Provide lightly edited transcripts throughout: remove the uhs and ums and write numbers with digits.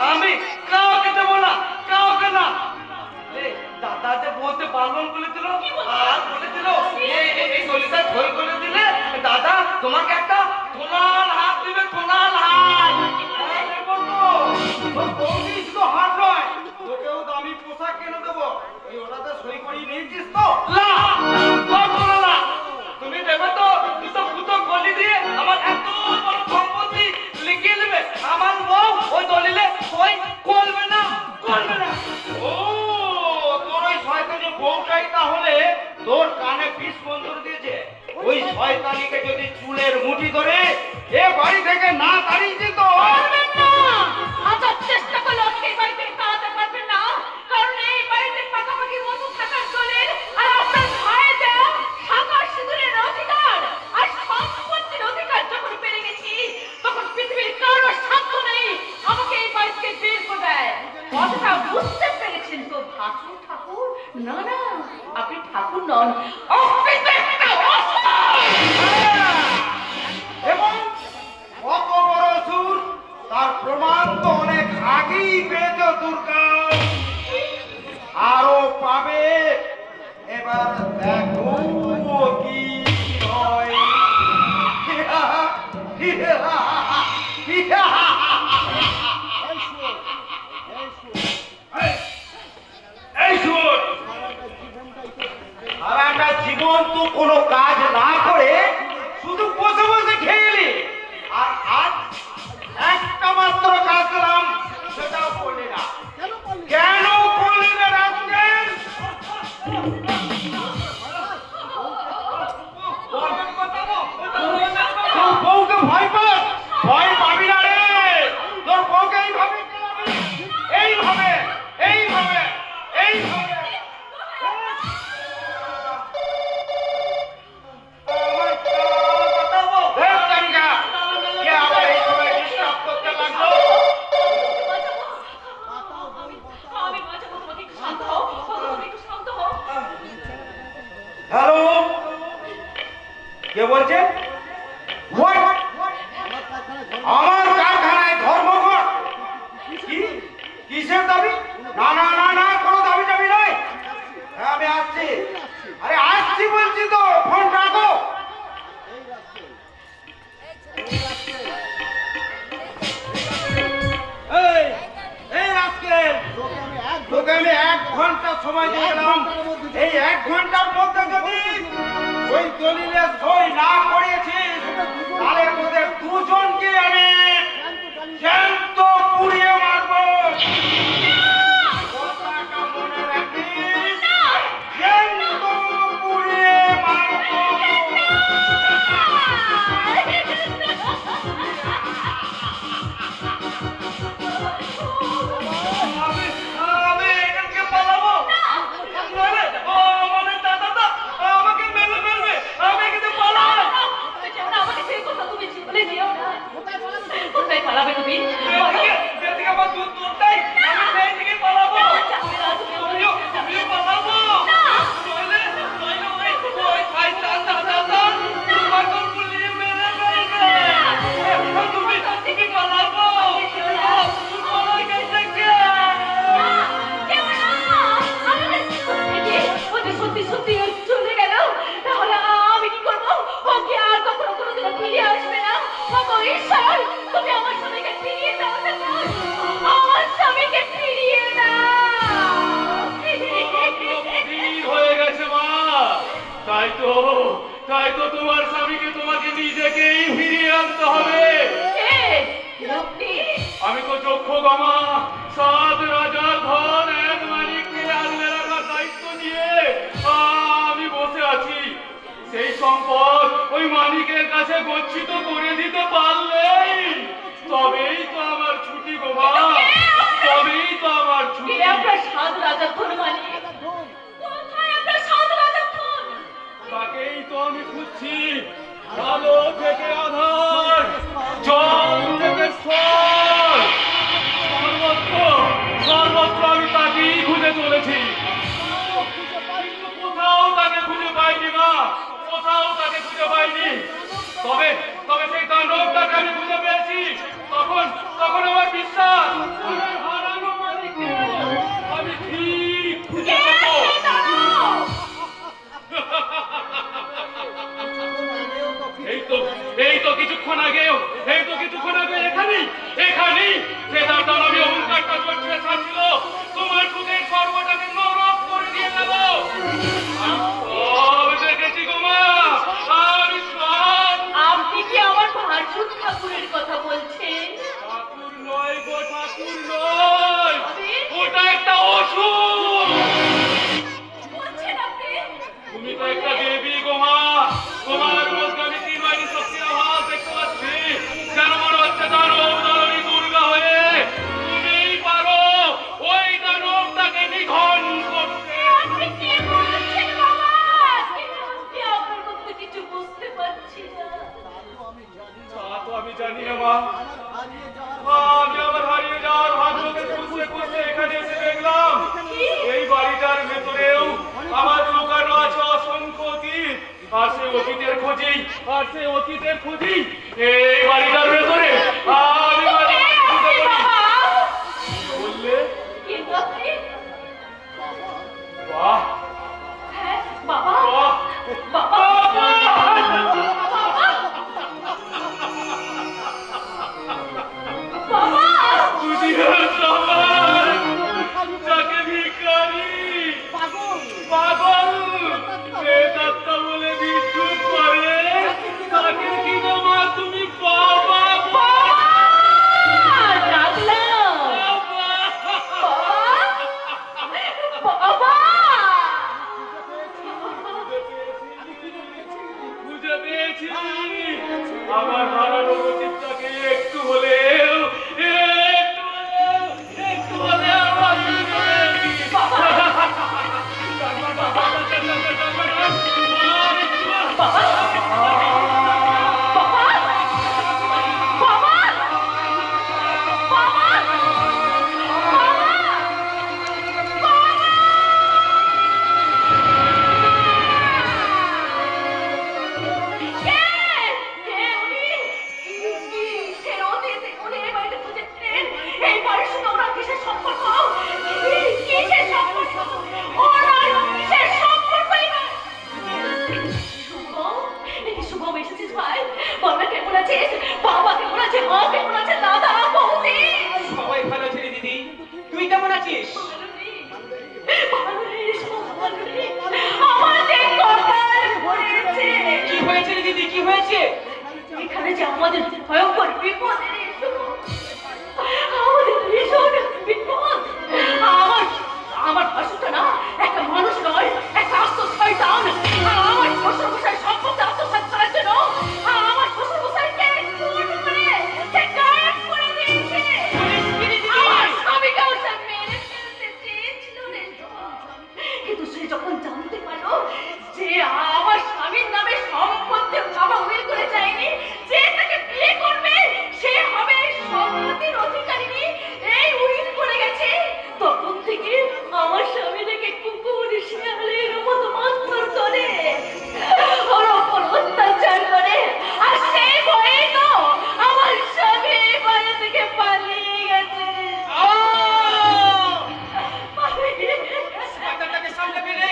আমি কাউকে দেবো না, কাউকে না। দাদা যে বলতে পারলাম বলে দিল, আর বলে দিল এই দলিতা সই করে দিলে দাদা তোমাকে একটা সোনার হাত দিবে, সোনার হাত। শুধু হাত নয়, তোকেও দামি পোশাক কিনে দেবো। এই ওটাতে সই করিয়ে নিয়েছিস তো? না, না, তুমি দেবে তো? দুটো গলি দিয়ে আমার এত বড় সম্পত্তি লিখিয়ে নেবে, আমার বউ ওই দলিলে সই করবে না, করবে না। ও তোর ওই শয়তানি বউটাই তাহলে তোর কানে বিষ মন্ত্র দিয়েছে। ওই শয়তানিকে যদি চুলের মুঠি ধরে এ বাড়ি থেকে না তাড়িয়ে দিত, পারবেন না। হাজার চেষ্টা করলে এই বাড়িতে তাড়াতে পারবেন না, কারণ এই বাড়িতে পাকাপাকি মতো থাকার দলিল আর আপনার ভাইয়ের দেওয়া শাঁখা সিঁদুরের অধিকার আর সম্পত্তির অধিকার যখন পেরে গেছি, তখন পৃথিবীর কারো সাধ্য নেই আমাকে এই বাড়ি থেকে বের করে দেয়। কথাটা বুঝতে পেরেছেন তো ঠাকুর? ঠাকুর না, না, আপনি ঠাকুর নন, এবং কত বড় সুর তার প্রমাণ তো অনেক আগেই পেয়েছ দুর্গা, আরো পাবে। এবার দেখো কি হয়। এই সুর আর একটা জীবন তো কোনো কাজ না করে শুধু বসে বসে খেলি, আর আজ একটা মাত্র কাজ করলাম, সেটাও করলি না। কেন করলি না রাজকের? তোর বউকে ভয় পাস? ভয় পাবি না রে। তোর বউকে এইভাবে এইভাবে এইভাবে এইভাবে হ্যালো, কে বলছেন? আমার কারখানায় ধর্মঘট? কিসের দাবি? না না না না, কোনো দাবি টাবি নয়। হ্যাঁ আমি আসছি। আরে আসছি বলছি তো, ফোন রাখো। এই রাজকেল, তোকে আমি 1 ঘন্টা সময় দিলাম। এই 1 ঘন্টার মধ্যে যদি ওই দলিলে সই না করিয়েছিস, তাহলে তোদের দুজনকে আমি জ্যান্ত পুড়িয়ে মারবো। কথাটা মনে রাখিস, জ্যান্ত পুড়িয়ে মারবো। আমি এখানকে পালাবো? আমাদের দাদা আমাকে মেরে ফেলবে, আমি এখানে পালাবো। আমাকে ছেড়ে কোথাও তুমি জীবনে যেও না। কোথায় পালাবে তুমি? যেদিকে আমার দূরটাই, আমি সেই দিকে পালাবো। তুমিও পালাবো? নইলে ওই শয়তান দাদা তোমাকে পুলিশে মেরে ফেলবে। তুমি পালাবো? পালাই গেছে কে? সত্যি চলে গেল, তাহলে আমি কি করবো? ওকে আর কখনো কোনোদিনও ফিরে আসবে না। ঈশ্বর, তুমি আমার স্বামীকে ফিরিয়ে দাও, আমার স্বামীকে ফিরিয়ে দাও। হয়ে গেছে মা, তাই তো তোমার স্বামীকে তোমাকে নিজেকেই ফিরিয়ে আনতে হবে। আমি তো চক্ষ গমা 7 রাজার ধন 1 মানিককে আগলে রাখার দায়িত্ব নিয়ে আমি বসে আছি। সেই সম্পদ ওই মানিকের কাছে গচ্ছিত করে দিতে পারলেই তবেই তো আমার ছুটি গো মা, তবেই তো আমার ছুটি। আপনার 7 রাজার ধন মানিক কোথায়? আপনার 7 রাজার ধন তাকেই তো আমি খুঁজছি। আলো থেকে আধার, জল থেকে স্থল, সর্বত্র আমি তাকেই খুঁজে চলেছি। কোথাও তাকে খুঁজে পাইনি মা, কোথাও তাকে খুঁজে পাইনি। তবে সেই তাণ্ডবটাকে আমি খুঁজে পেয়েছি। রে মা, আমি আমার হারিয়ে যাওয়ার ভাগ্যকে খুঁজতে খুঁজতে এখানে এসে দেখলাম এই বাড়িটার ভেতরেও আমার লুকানো আছে অসংখ্য অতীত। আর সে অতীতের খোঁজেই এই বাড়িটার ভেতরে আমি বললে বাহ বাবা বাহ যাকে ভিখারি পাগল প্রেতাত্মা বলে বিদ্রুপ করে তাকে কিনা মা তুমি বাবা খুঁজে পেয়েছি আমার হারানো চিত্তাকে একটু হলেও এখানে যে আমাদের ভয়ঙ্কর বিপদ আমাদের ভীষণ বিপদ আমার ভাষণটা না একটা মানুষ নয় একটা আস্ত শয়তান আমার শ্বশুর মশাই সম্পত্তি আত্মসাৎ করার জন্য আমার শ্বশুর মশাইকে খুন করে সে গায়েব করে দিয়েছে আমার স্বামীকেও সে মেরে ফেলতে চেয়েছিল রে কিন্তু সে যখন জানতে পারলো যে আমার স্বামীর নামে সম্পত্তি বাবা উইল করে যায়নি যে তাকে বিয়ে করবে সে হবে সম্পত্তির অধিকারিণী এই উইল করে গেছে তখন থেকে আমার স্বামী থেকে কুকুর শিয়ালের মতো মারধর করে ওর ওপর অত্যাচার করে আর সেই ভয়ে তো আমার স্বামী বাড়ি থেকে পালিয়ে গেছে সামনে পেলে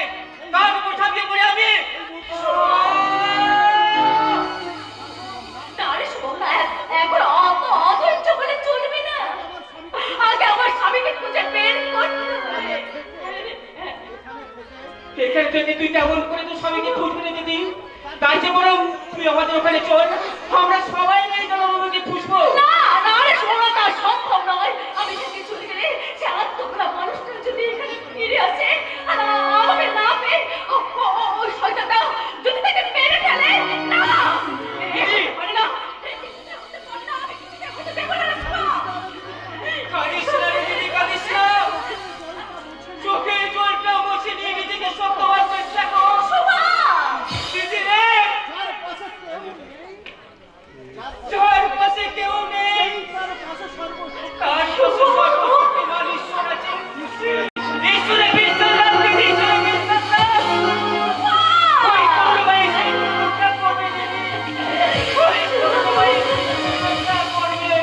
তার উপর ঝাঁপিয়ে পড়ে আমি এখন অত অধৈর্য বলে চলবে না আগে আমার স্বামীকে খুঁজে বের করতে হবে এখানে যদি তুই তেমন করে তো স্বামীকে খুঁজবি না দিদি তাই যে বরং তুই আমাদের ওখানে চল আমরা সবাই মিলে জনবাবুকে খুঁজবো না না রে শোনা তা সম্ভব নয় আমি সেদিকে চলে গেলে সে আত্মভোলা মানুষটা যদি এখানে ফিরে আসে আর আমাকে না পেয়ে ওই শয়তানটা যদি তাকে মেরে ফেলে না পারি না কাঁদিস না রে দিদি কাঁদিস না চোখে জলটা বসে নিয়ে নিজেকে শক্ত হওয়ার চেষ্টা কর দিদি রে যার পাশে কেউ নেই তার শ্বশুর সর্বশক্তি মান ঈশ্বর আছে ঈশ্বরে বিশ্বাস রাখ দিদি ঈশ্বরে বিশ্বাস রাখ ওই করবাই রক্ষা করবে দিদি ওই করবাই রক্ষা করবে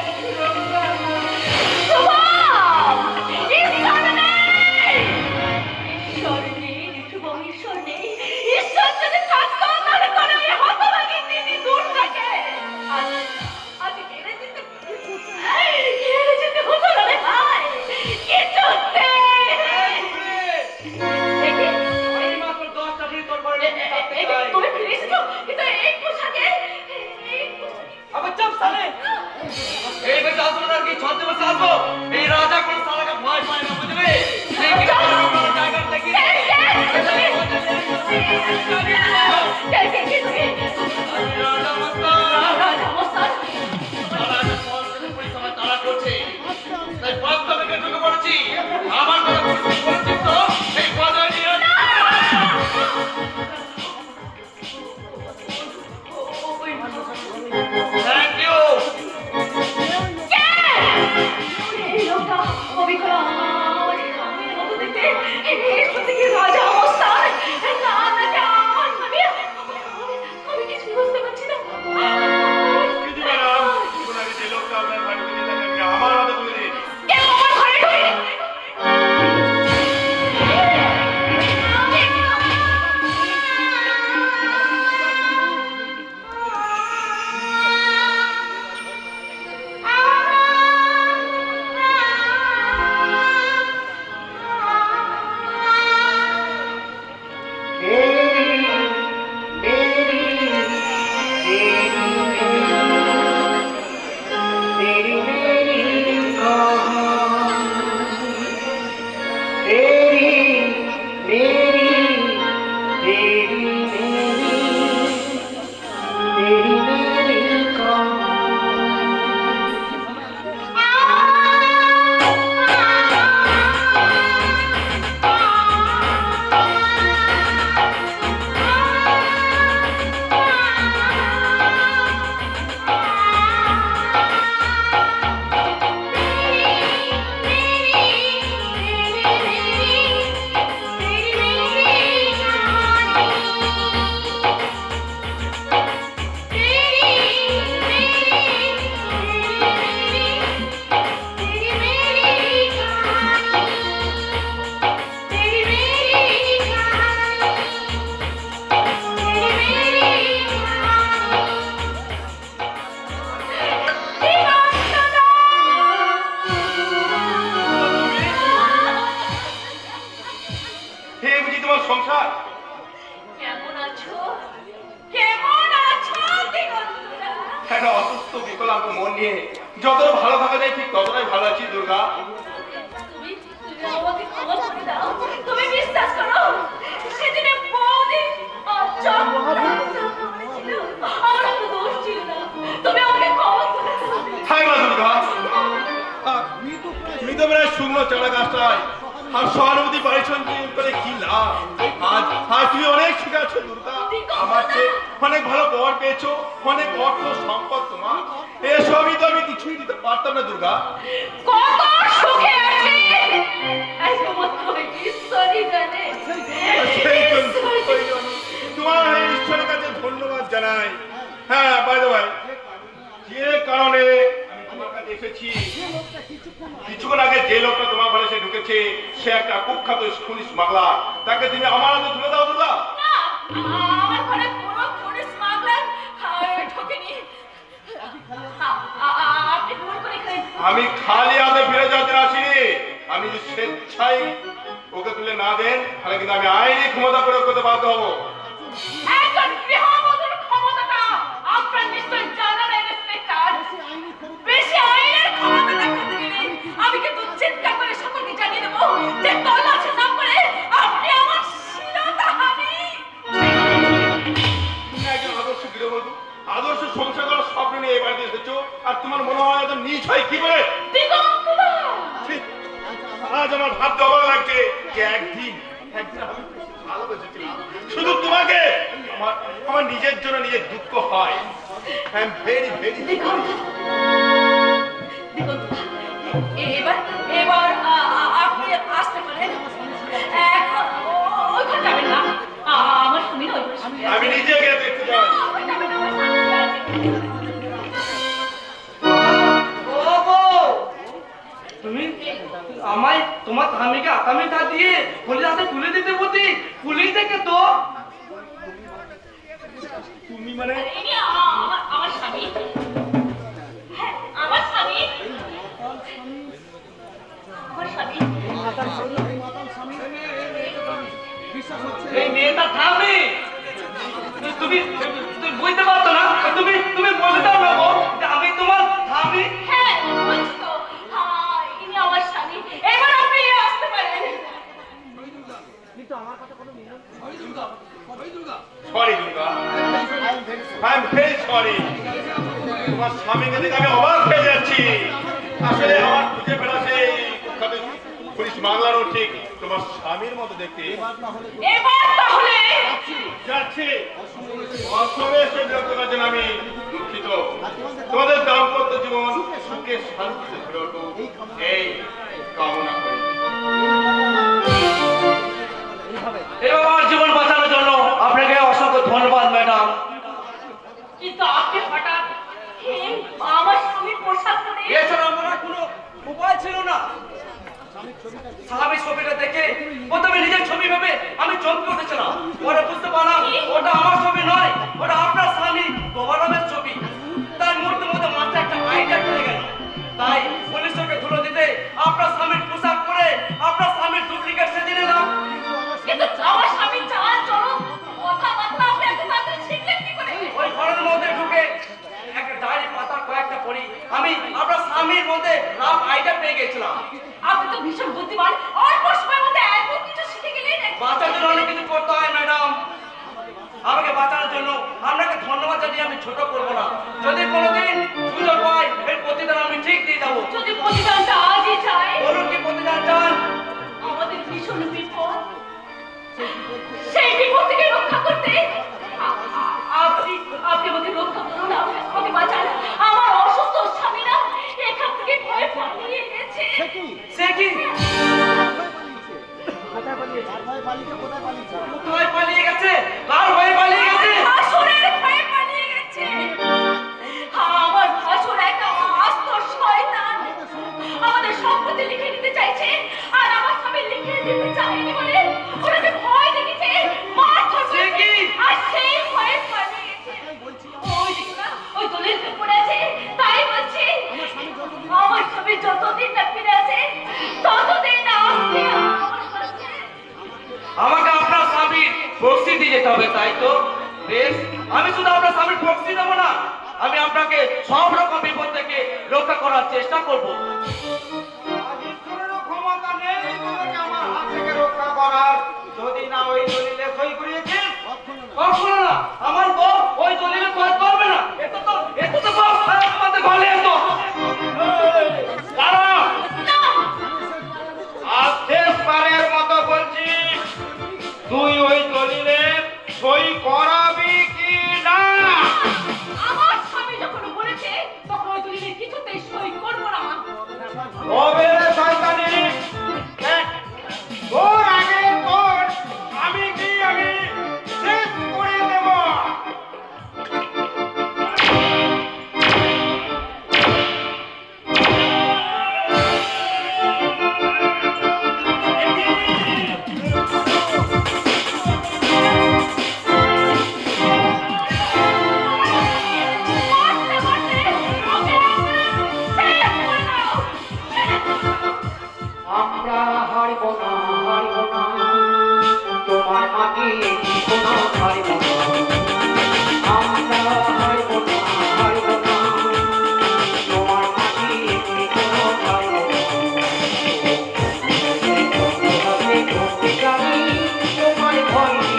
ঈশ্বর যদি থাকতো তাহলে করে ওই হতভাগী দিদি দূর থাকে আমি হেরে যেতে হতো না রে ভাই কিছুতে তুমি ফিরে এসেছো কিন্তু এই পোশাকে আবার চাপ সালে এই বেটা আসলো না কি ছদ্মে বসে আসবো এই রাজা কোন সালাকে ভয় পায় না বুঝলে এই কি জায়গা থেকে রাজা মস্তান রাজা পৌঁছতে পুলিশ আমার তাড়া করছে তাই বাস্তবে ঢুকে পড়েছি আমার কথা বলছিস তো এই কথা নিয়ে থ্যাংক ইউ যত ভালো থাকা যায় ঠিক ততটাই ভালো আছি দুর্গা। তুমি আমাকে ক্ষমা করে দাও। তুমি বিশ্বাস করো, সেদিনে বৌদি আমার কোনো দোষ ছিল না। তুমি আমাকে ক্ষমা করে দাও। হাই মা দুর্গা, তুমি তো প্রায় শুকনো চারা গাছটায় আর সহানুভূতি পারিশ্রম করে কি লাভ? আজ তুমি অনেক শিখাচ্ছো দুর্গা, আমার চেয়ে অনেক ভালো পর পেয়েছো, অনেক অর্থ সম্পদ তোমার, এসবই তো আমি কিছুই দিতে পারতাম না দুর্গা। কত সুখে আছি একমাত্র ঈশ্বরই জানে। তোমার ঈশ্বরের কাছে ধন্যবাদ জানাই। হ্যাঁ বাই দ্য ওয়ে, যে কারণে আমি তোমার কাছে এসেছি, কিছুক্ষণ আগে যে লোকটা তোমার ঘরে সে ঢুকেছে, সে একটা কুখ্যাত খুনি স্মাগলার। তাকে তুমি আমার হাতে তুলে দাও দুর্গা। না, আমার ঘরে কোনো পুলিশ স্মাগলার ঢোকেনি। আপনি ভুল করে গেলেন। আমি খালি হাতে ফিরে যেতে আসিনি। আমি যদি স্বেচ্ছায় ওকে তুলে না দেন, তাহলে কিন্তু আমি আইনি ক্ষমতা প্রয়োগ করতে বাধ্য হবো। একজন গৃহবধূর ক্ষমতাটা আপনার নিশ্চয় জানা নেই ইন্সপেক্টর। বেশি আইনের ক্ষমতা দেখাতে গেলে আমি কিন্তু চিৎকার করে সকলকে জানিয়ে দেবো যে তল্লাশি না করে আপনি আমার শিরোধারী। তুমি একজন আদর্শ গৃহবধূ, আদর্শ সংসার করার স্বপ্ন নিয়ে এই বাড়িতে এসেছো, আর তোমার মনে হয় এত নিচ হয় কি করে? দিগন্তদা, ঠিক, আজ আমার ভাবতে অবাক লাগছে যে একদিন আমি ভালোবেসেছিলাম শুধু তোমাকে। আমার নিজের জন্য নিজের দুঃখ হয়। আই এম ভেরি ভেরি এবার আপনি আসতে পারেন। এখন ওইখানে যাবেন না, আমার স্বামী নয়। আমি নিজে গিয়ে দেখতে চাই। ও বউ, তুমি আমায় তোমার স্বামীকে আসামিটা দিয়ে পুলিশ হাতে তুলে দিতে বলছি। পুলিশ থেকে তো তুমি মানে ইনি আমার স্বামী। হ্যাঁ, আমার স্বামী। আমার স্বামী। এই মেয়েটা স্বামী। তুমি বুঝতে পারছো না? তুমি বলতে দাও না বউ যে আমি তোমার স্বামী। হ্যাঁ, বলছি তো। ইনি আমার স্বামী। এবার আপনি আসতে পারেন। Sorry Durga, I am very sorry. তোমার স্বামীকে দেখে আমি অবাক হয়ে যাচ্ছি। আসলে আমার খুঁজে ফেরা সেই কুখ্যাত পুলিশ মামলারও ঠিক তোমার স্বামীর মতো দেখতে। এবার তাহলে যাচ্ছি। অসময়ে এসে বিরক্ত করার জন্য আমি দুঃখিত। তোমাদের দাম্পত্য জীবন সুখে শান্তিতে ভরে উঠুক এই কামনা করি। এবার আমার জীবন বাঁচানোর জন্য আপনাকে অসংখ্য ধন্যবাদ ম্যাডাম। কিন্তু আপনি হঠাৎ আমার স্বামীর পোশাক পরে এছাড়া আমার কোনো উপায় ছিল না। স্বামীর ছবিটা দেখে প্রথমে নিজের ছবি ভেবে আমি চমকে উঠেছিলাম। পরে বুঝতে পারলাম ওটা আমার ছবি নয়, ওটা আপনার স্বামী বাবারামের ছবি। তার মুহূর্তের মধ্যে মাথায় একটা আইডিয়া চলে গেল। তাই পুলিশকে ধুলো দিতে আপনার স্বামীর পোশাক পরে আপনার স্বামীর ডুপ্লিকেট সেজে নিলাম। কিন্তু আমার স্বামী চাল চলো কথাবার্তা আপনি এত তাড়াতাড়ি শিখলেন কি করে? ওই ঘরের মধ্যে ঢুকে একটা ডায়েরি পাতা কয়েকটা পড়ি আমি আপনার স্বামীর মধ্যে রাম আইডিয়া পেয়ে গেছিলাম। আপনি তো ভীষণ বুদ্ধিমান। অল্প সময়ের মধ্যে এত কিছু শিখে গেলেন। বাঁচার জন্য অনেক কিছু করতে হয় ম্যাডাম। আমাকে বাঁচানোর জন্য আপনাকে ধন্যবাদ জানিয়ে আমি ছোট করবো না। যদি কোনোদিন সুযোগ পাই এর প্রতিদান আমি ঠিক দিয়ে যাবো। যদি প্রতিদানটা আজই চাই, বলুন কি প্রতিদান চান? আমাদের ভীষণ বিপদ, সেই বিপদ থেকে রক্ষা করতে আপনি আমাকে রক্ষা করুন, আমাকে বাঁচান। আমার অসুস্থ স্বামী না এখান থেকে ভয় পালিয়ে গেছে। সে কি? কোথায় পালিয়ে গেছে? কার ভয়ে পালিয়ে গেছে? ভাসুরের ভয়ে পালিয়ে গেছে। আমার ভাসুর একটা আস্ত শয়তান। আমাদের সম্পত্তি লিখে নিতে চাইছে, আর আমার স্বামী লিখে দিতে চায়নি বলে ওরা যে ভয় দেখেছে মারধর করেছে, আর সেই ভয়ে পালিয়ে গেছে। ওই দেখো না, ওই দলিলটা পড়ে আছে। তাই বলছি আমার স্বামী যতদিন না ফিরে আসে ততদিন আপনি আমার কাছে। আমাকে আপনার স্বামীর প্রক্সি দিয়ে যেতে হবে, তাই তো? বেশ, আমি শুধু আপনার স্বামীর প্রক্সি দেবো না, আমি আপনাকে সব রকম বিপদ থেকে রক্ষা করার চেষ্টা করব। আজ ঈশ্বরেরও ক্ষমতা নেই তোদেরকে আমার হাত থেকে রক্ষা করার। যদি না ওই দলিলে সই করিয়েছিস, কখনো না, আমার বউ ওই দলিলে সই করবে না। এত তো বউ আমাদের ঘরে এত দাঁড়া। আজ শেষবারের মতো বলছি, তুই ওই দলিলে সই করাবি কি না? আমার স্বামী যখন বলেছে তখন ওই দলিলে কিছুতেই সই করব না। তবে শয়তানি, দেখ, তোর আগে তোর আমি শেষ করে দেব। মারতে মারতে ওকে শেষ করে দাও। আমরা হারব না, তোমার মাকে কোনো হারব না। আমরা হারব না, তোমার মাকে কোনো হারব না। জানি তোমার ভয় নেই,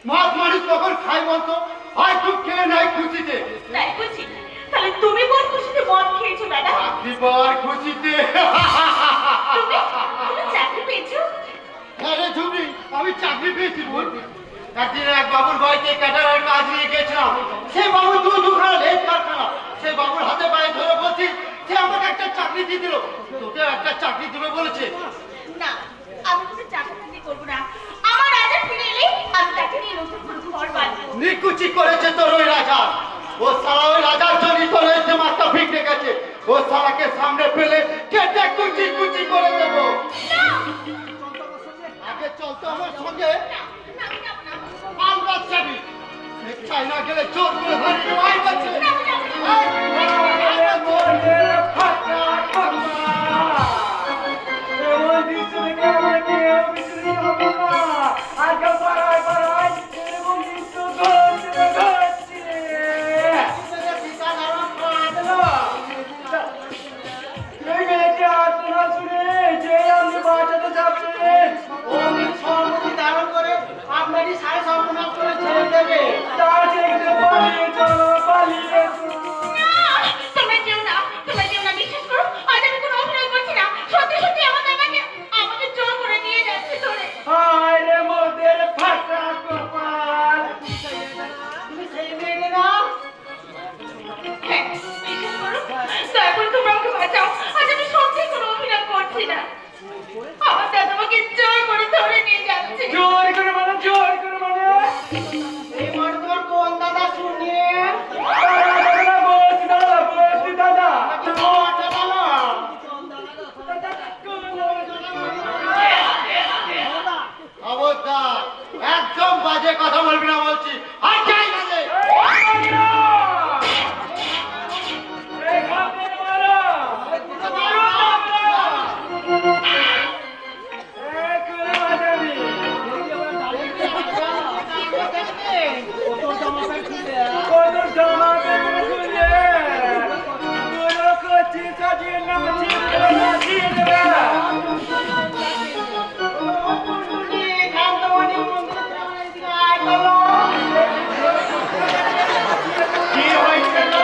মদ মানুষ কখন খাই বলতো? হয়তো খেয়ে নাই খুশিতে। তাই বুঝি? তাহলে তুমি কোন খুশিতে মদ খেয়েছো দাদা? চাকরি পাওয়ার খুশিতে। তুমি চাকরি পেয়েছো? হ্যাঁ রে ঝুমরি, আমি চাকরি পেয়েছি বোন। একদিন এক বাবুর বাড়িতে ক্যাটারার কাজ নিয়ে গেছিলাম। সেই বাবু দুখানা লেট কারখানা। সেই বাবুর হাতে পায়ে ধরে বলছি, সে আমাকে একটা চাকরি দিয়ে দিল। তোকে একটা চাকরি দিবে বলেছে। না, আমি কোনো চাকরি করবো না। আমার রাজা ফিরে এলে আমি তাকে নিয়ে নতুন করে ঘর বাঁধবো। নিকুচি করেছে তোর ওই রাজা। ও সারা ওই রাজার জন্য তোর এই মাথা ভিড়ে গেছে। ও সারাকে সামনে পেলে কেটে কুচি কুচি করে দেবো। আগে চল তো আমার সঙ্গে। আলবাত যাবি। চাইনা গেলে চোর করে ধরে আই বাচ্চা। আর জোর করে মানে জোর করে মানে এবার তোর কোন দাদা শুনিয়ে দাদা বলছি দাদা খবরদার একদম বাজে কথা বলবি না বলছি আর যাই না রে। কি হয়েছে না?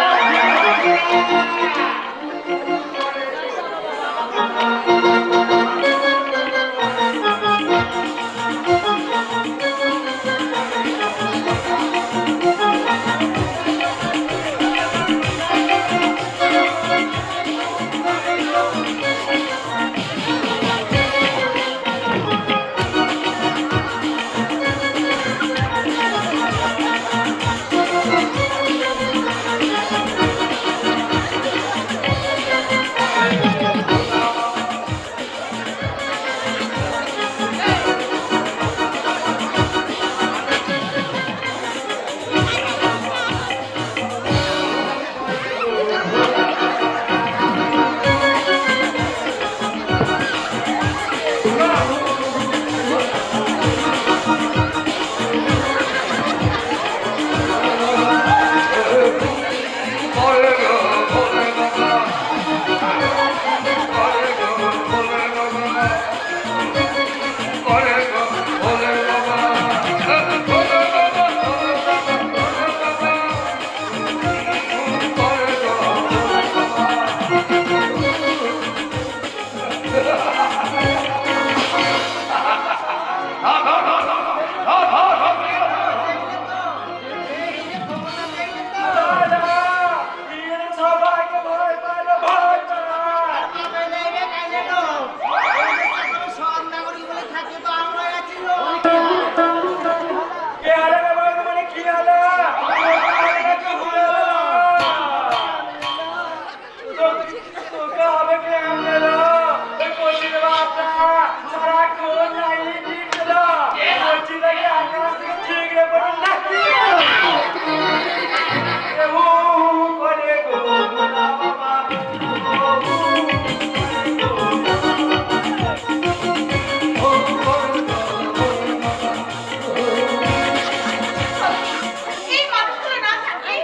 এই মানুষগুলো না থাকলে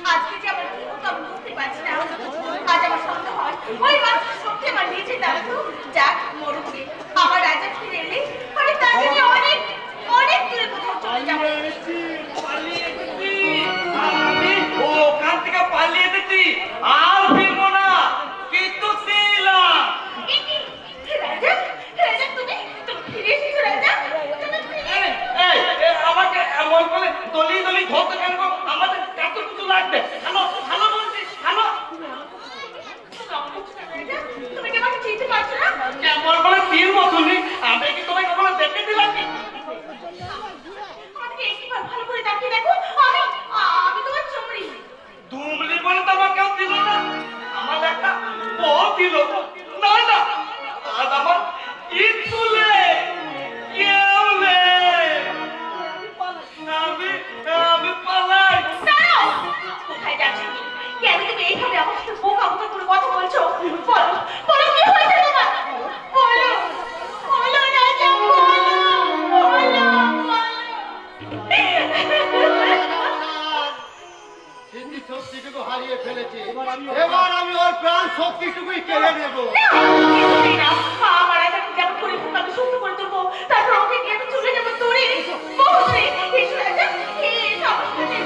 আজকে যে আমার কি হতো আমি বুঝতে পারছি না। আজ আমার সন্দেহ হয় ওই মানুষের সত্যি আমার নিজে দাঁড়াতো যাক মরুকে আমার রাজা ফিরে এলে আমি তাকে নিয়ে অনেক অনেক দূরে কোথাও চলে যাবো। আমি ওখান থেকে পালিয়ে এসেছি আর ফিরবো না কিন্তু ছিলাম এই কি? রাজা রাজা তুমি তুমি ফিরে এসেছো রাজা তুমি ফিরে আমাকে এমন করে দলি দলি ধরতে কেন গো? আমাদের এত কিছু লাগবে হ্যালো হ্যালো বলছি হ্যালো তুমি কি আমাকে চিনতে পারছো না? কেমন করে ফিরবো তুমি আমি কি তোমায় কখনো দেখে দিলাম কি আমাকে একবার ভালো করে তাকিয়ে দেখো আমি আমি তোমার চমড়ি। দুমলি বলে তো আমার কেউ দিল না আমার একটা বউ দিল না না আজ আমার ঈদ তুলে কেউ নেই আমি আমি পালাই দাঁড়াও! কোথায় যাচ্ছ তুমি? কেন তুমি এইভাবে আমার সাথে বোকা বোকা করে কথা বলছো? বলো, বলো কি হয়েছে তোমার? বলো, বলো রাজা, বলো, বলো, স্মৃতি শক্তিটুকু হারিয়ে ফেলেছে এবার আমি ওর প্রাণ শক্তিটুকুই কেড়ে নেবো। না, কিছুতেই না। আমার রাজাকে যেমন করে হোক আমি সুস্থ করে তুলবো। তারপর ওকে নিয়ে আমি চলে যাবো দূরে, বহু দূরে। এসো রাজা, এসো আমার সাথে।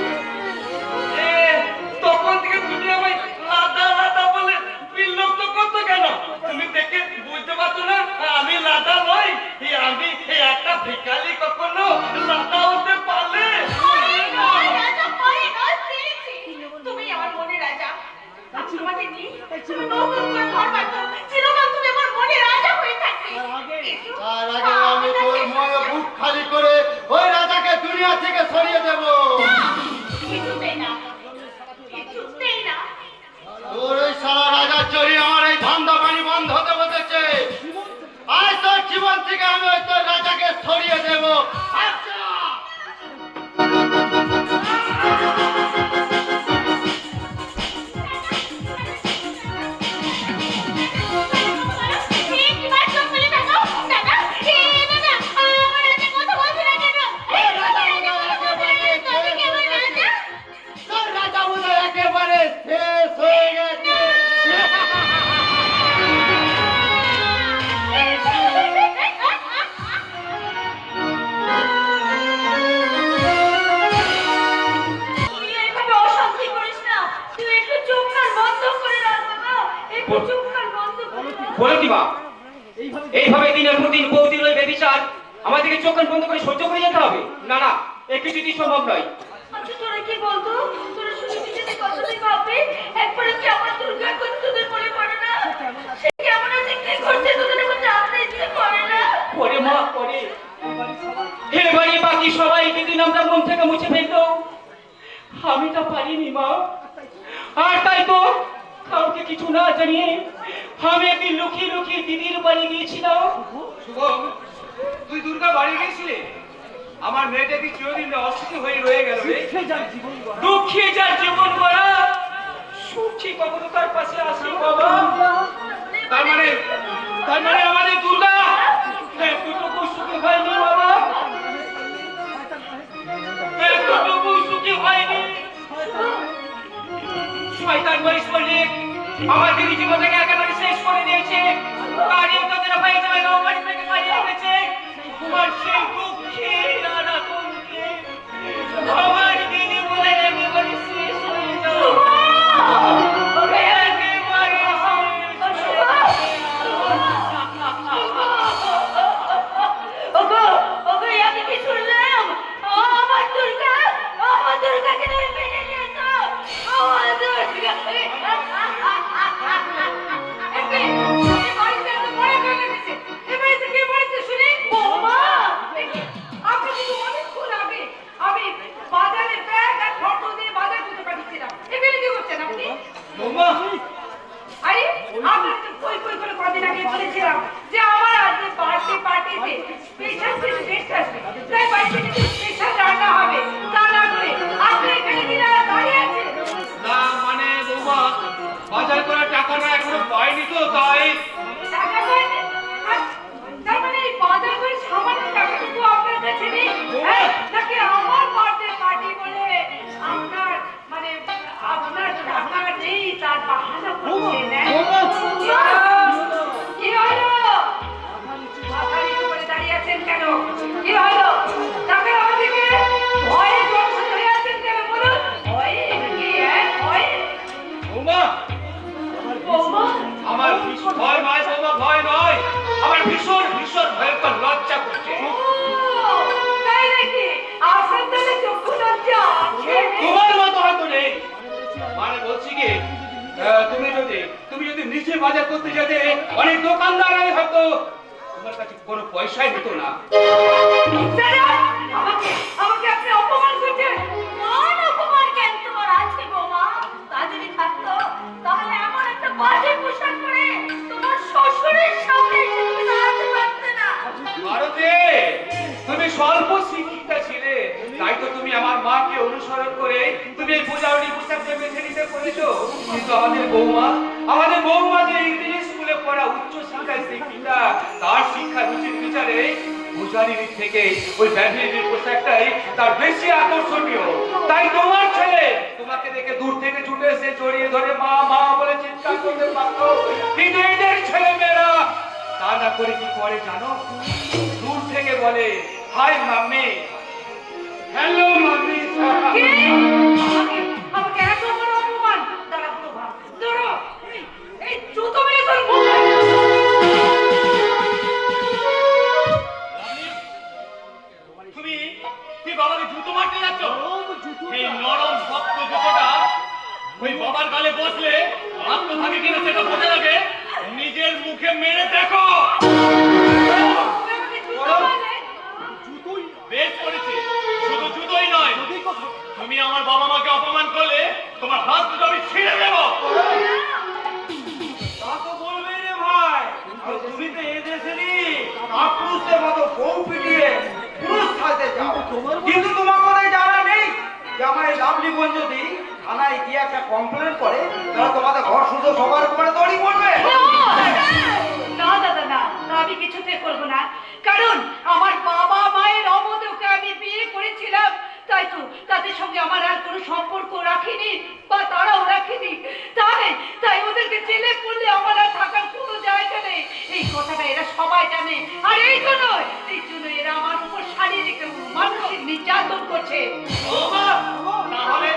তখন থেকে তুমি আমায় লাদা লাদা বলে বিলুপ্ত করতো কেন তুমি দেখে বুঝতে পারছো না আমি লাদা নই আমি একটা ভিখারি কখনো লাদা হতে পারলে রাজা পরে নয়, পেরেছি। তুমি আমার মনে রাজা। আমি তোমাকে নিয়ে তুমি নতুন করে ঘর বাঁধো। চিরকাল তুমি আমার মনে রাজা হয়ে থাকবে। এসো, তার আগে আমি তোর মনে বুক খালি শেষ হয়ে গেছে। তুই এভাবে অশান্তি করিস না, তুই একটু চোখ কান বন্ধ করে রাখ বাবা, একটু চোখ কান বন্ধ করে রাখ। বলে দিবা এইভাবে দিনের পর দিন বৌদির ওই বেবিচার আমাদেরকে চোখ কান বন্ধ করে সহ্য করে যেতে হবে? না না, এ কিছুতেই সম্ভব নয়। আচ্ছা তোরা কি বলতো, তোরা শুনে নিজেদের কথাটাই ভাববি, একবারে কি আমার দুর্গার কথা তোদের মনে পড়ে না? সে কেমন আছে, কি করছে, তোদের এখন জানতে ইচ্ছে করে না? পরে মা পরে হে বাড়ি বাকি সবাই যদি নামটা মন থেকে মুছে ফেলতো, আমি তা পারিনি মা। আর তাই তো কাউকে কিছু না জানিয়ে আমি একদিন লুকিয়ে লুকিয়ে দিদির বাড়ি গিয়েছিলাম। শুভ, তুই দুর্গা বাড়ি গেছিলে? আমার মেয়েটা কি চিরদিন অসুখী হয়ে রয়ে গেল রে? দুঃখী যার জীবন গড়া, সুখী কখনো তার পাশে আসি বাবা। তার মানে আমাদের দুর্গা এতটুকু সুখী হয়নি বাবা, এতটুকু সুখী হয়নি। শয়তান বলিস বললে আমার দিদি জীবনটাকে একেবারে শেষ করে দিয়েছে। বাড়িও তাদের হয়ে যাবে না, বাড়ি থেকে পালিয়ে গেছে। তোমার সেই দুঃখে আর আতঙ্কে আমার দিদি বলে একেবারে শেষ হয়ে যাবে। একেবারে ওগো, ওগো, আমি কি শুনলাম? আমার দুর্গাকে তুমি মেনে নিয়েছো। আমার দুর্গা। এই বাড়িতে এত বড় হয়ে গেছে। এই বাড়িতে কে বলেছে শুনি? বৌমা। আপনি কিন্তু অনেকক্ষণ আগে আমি বাজারে ব্যাগ আর ফটো দিয়ে বাজার করতে পাঠিয়েছিলাম। এখানে কি করছেন আপনি? বৌমা, আরে আপনার তো কই করে কদিন আগে বলেছিলাম যে আমার আজকে বার্থডে পার্টিতে স্পেশাল গেস্ট আসবে, তাই বাড়িতে কিছু স্পেশাল রান্না হবে। তা না করে আপনি এখানে কি না দাঁড়িয়ে আছেন? না মানে বৌমা, বাজার করার টাকাটা এখনো পাইনি তো, তাই টাকা পাইনি? আর তার মানে এই বাজার করে সামান্য টাকাটুকু আপনার কাছে নেই? হ্যাঁ? নাকি আমার বার্থডে পার্টি বলে আপনার মানে আপনার টাকা নেই তার বাহানা করছেন? কি হলো? মাথা নিচু করে দাঁড়িয়ে আছেন কেন? কি হলো? টাকার আমাদেরকে ভয়ে দর্শন হয়ে আছেন কেন বলুন? ভয়ে নাকি? হ্যাঁ, ভয়ে? বৌমা, বৌমা? আমার ভয় নয় বৌমা, ভয় নয়, আমার ভীষণ ভীষণ ভয়ঙ্কর লজ্জা করছে। ও, তাই নাকি? আপনার তাহলে চক্ষু লজ্জা আছে? তোমার মতো হয়তো নেই। মানে বলছি কি, তুমি যদি নিচে বাজার করতে যেতে, অনেক দোকানদার হয়তো তোমার কাছে কোনো পয়সাই দিত না। দাদা, আমাকে আপনি অপমান করছেন? মান অপমান কেন তোমার আছে বৌমা? তা যদি থাকতো তাহলে এমন একটা বাজে পোশাক পরে তোমার শ্বশুরের সামনে এসে তুমি দাঁড়াতে পারতে না। ভারতে তুমি স্বল্প শিক্ষিতা ছিলে, তাই তো তুমি আমার মাকে অনুসরণ করে তুমি এই পূজারী পোশাকটা বেছে নিতে করেছো। কিন্তু আমাদের বৌমা যে ইংরেজি স্কুলে পড়া উচ্চ শিক্ষায় শিক্ষিতা, তার শিক্ষা রুচির বিচারে পূজারীর থেকে ওই ব্যান্ডেজের পোশাকটাই তার বেশি আকর্ষণীয়। তাই তোমার ছেলে তোমাকে দেখে দূর থেকে ছুটে এসে জড়িয়ে ধরে মা মা বলে চিৎকার করতে পারতো, কিন্তু এদের ছেলে মেয়েরা তা না করে কি করে জানো? দূর থেকে বলে হাই মাম্মি, হ্যালো মাম্মি। কি? আমাকে এত বড় অপমান? দাঁড়া বাবা, দাঁড়া। এই জুতো মেরে তোর মুখে। তুমি বাবাকে জুতো মারতে যাচ্ছ? এই নরম শক্ত জুতোটা ওই বাবার গালে বসলে আত্ম থাকে কিনা সেটা বোঝা যাবে। নিজের মুখে মেরে দেখো। বেশ করেছে, শুধু জুতোই নয়, তুমি আমার বাবা মাকে অপমান করলে তোমার হাত দুটো আমি ছিঁড়ে দেব। তা তো বলবেই রে ভাই, তুমি তো এদেশেরই কাপুরুষদের মতো বউ পিটিয়ে পুরুষ সাজতে চাও, কিন্তু তোমার মনে জানা নেই যে আমার এই লাভলি বোন যদি থানায় গিয়ে একটা কমপ্লেন করে, তাহলে তোমাদের ঘর শুধু সবার উপরে দড়ি পড়বে। না দাদা, না, আমি কিছুতে করবো না। কারণ আমার বাবা মায়ের অমতে ওকে আমি বিয়ে করেছিলাম, তাই তো তাদের সঙ্গে আমার আর কোনো সম্পর্ক রাখিনি বা তারাও রাখিনি। নির্যাতন করছে। বৌমা, তাহলে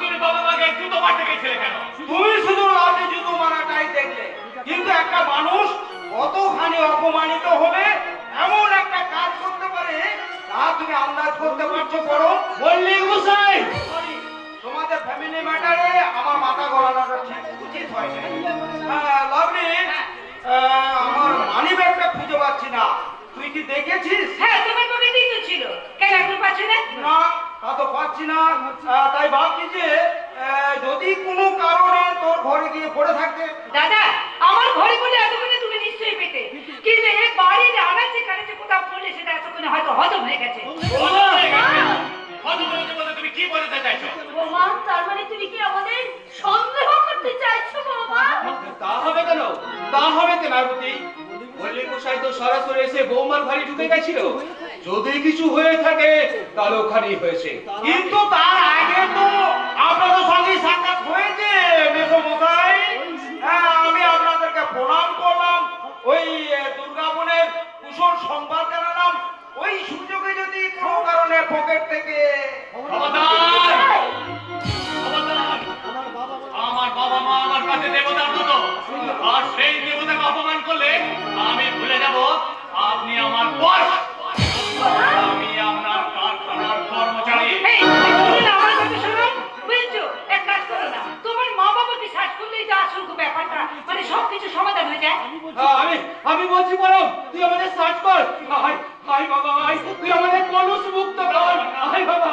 তুমি বাবা মাকে জুতো মারতে গেছিলে কেন? তুমি শুধু লাঠি জুতো মারাটাই দেখলে, কিন্তু একটা মানুষ কতখানি অপমানিত হলে এমন একটা কাজ করতে পারে তা তুমি আন্দাজ করতে পারছো? বড় মল্লিক মশাই, তোমাদের ফ্যামিলি ম্যাটারে আমার মাথা গলানোটা ঠিক উচিত হয় না। লাভলি, আমার মানি ব্যাগটা খুঁজে পাচ্ছি না, তুই কি দেখেছিস? হ্যাঁ, তোমার পকেটেই তো ছিল, কেন এখন পাচ্ছ না? না, তা তো পাচ্ছি না। তাই ভাবছি যে যদি কোনো কারণে তোর ঘরে গিয়ে পড়ে থাকতে। দাদা, আমার ঘরে বলে এতক্ষণে তুমি নিশ্চয়ই পেতে, কিন্তু এই বাড়ির আনাচে কানাচে কোথাও পড়লে সেটা এতক্ষণে হয়তো হজম হয়ে গেছে। তুমি কি বলতে চাইছো? বৌমা, তার মানে তুমি কি আমাদের সন্দেহ করতে চাইছো বৌমা? তা হবে কেন? তা হবে কেন আরতি? মল্লিক মশাই তো সরাসরি এসে বৌমার ঘরে ঢুকে গেছিল। যদি কিছু হয়ে থাকে তাহলে ওখানেই হয়েছে। কিন্তু তার আগে তো আপনাদের সঙ্গে সাক্ষাৎ হয়েছে মেসমশাই। আমি আপনাদেরকে প্রণাম করলাম, ওই দুর্গা বোনের কুশল সংবাদ জানালাম। ওই সুযোগে যদি কোনো কারণে পকেট থেকে খবরদার! খবরদার! আমার বাবা মা আমার কাছে দেবতার মতো, আর সেই দেবতাকে অপমান করলে আমি ভুলে যাব আপনি আমার বস, আমি আপনার কারখানার কর্মচারী। এই, তুমি না আমার কথা শোনো, বুঝছো? এক কাজ করো না, তোমার মা বাবাকে শ্বাস করলেই যা আসল ব্যাপারটা, মানে সবকিছু সমাধান হয়ে যায়। আমি বলছি বলো, তুই আমাদের সার্চ কর। হাই বাবা, তুই আমাদের কলুষ মুক্ত কর। হাই বাবা,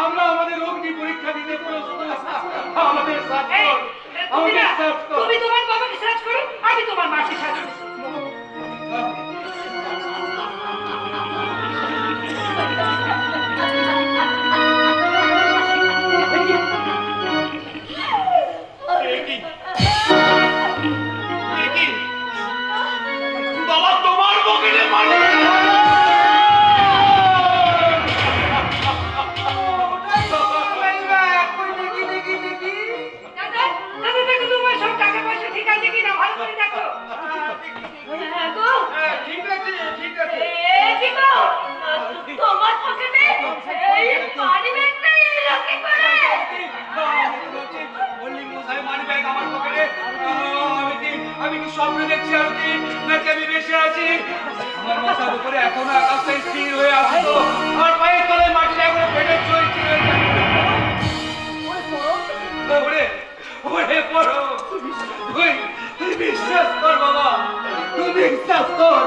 আমরা আমাদের অগ্নি পরীক্ষা দিতে প্রস্তুত। আমাদের সার্চ এই, কর, তুমি না, আমাদের সার্চ কর। তুমি তোমার বাবাকে সার্চ করো, আমি তোমার মাকে সার্চ করছি। বাবা, তোমার বগিরে মানে দাদা, দাদা দেখো তোমার সব টাকা পয়সা ঠিক আছে কিনা, ভালো করে দেখো। হ্যাঁ গো, ঠিক আছে, ঠিক আছে। এই কি গো, তোমার পকেটে এই মানি ব্যাগটা এলো কি করে? আমি কি স্বপ্ন দেখছি আরতি, নাকি আমি বেঁচে আছি? আমার মাথার উপরে এখনো আকাশটা স্থির হয়ে আসতো, আমার পায়ের তলায় মাটিটা এখনো ফেটে চলছে। ওরে পড়ো, তুই বিশ্বাস কর বাবা, তুই বিশ্বাস কর।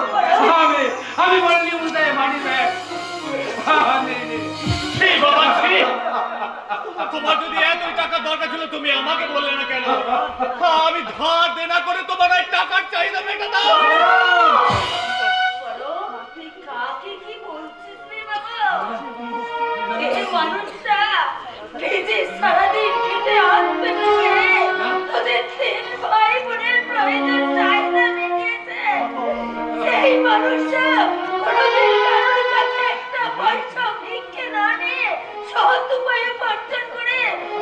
আমি বললি বুঝাই মানি ব্যাগ বাবা। তোমার যদি এতই টাকা দরকার ছিল তুমি আমাকে বললে না কেন? আমি ধার দেনা করে তোমার ওই টাকার চাহিদা মেটা দাও। বলো, তুই কাকে কি বলছিস রে বাবা? এই মানুষটা নিজে সারাদিন খেটে আসতে পারে, তোদের 3 ভাই বোনের প্রয়োজন চাহিদা মিটিয়েছে। সেই মানুষটা কোনোদিন কারোর কাছে একটা পয়সা ভিক্ষে না নিয়ে সৎ উপায়ে উপার্জন করে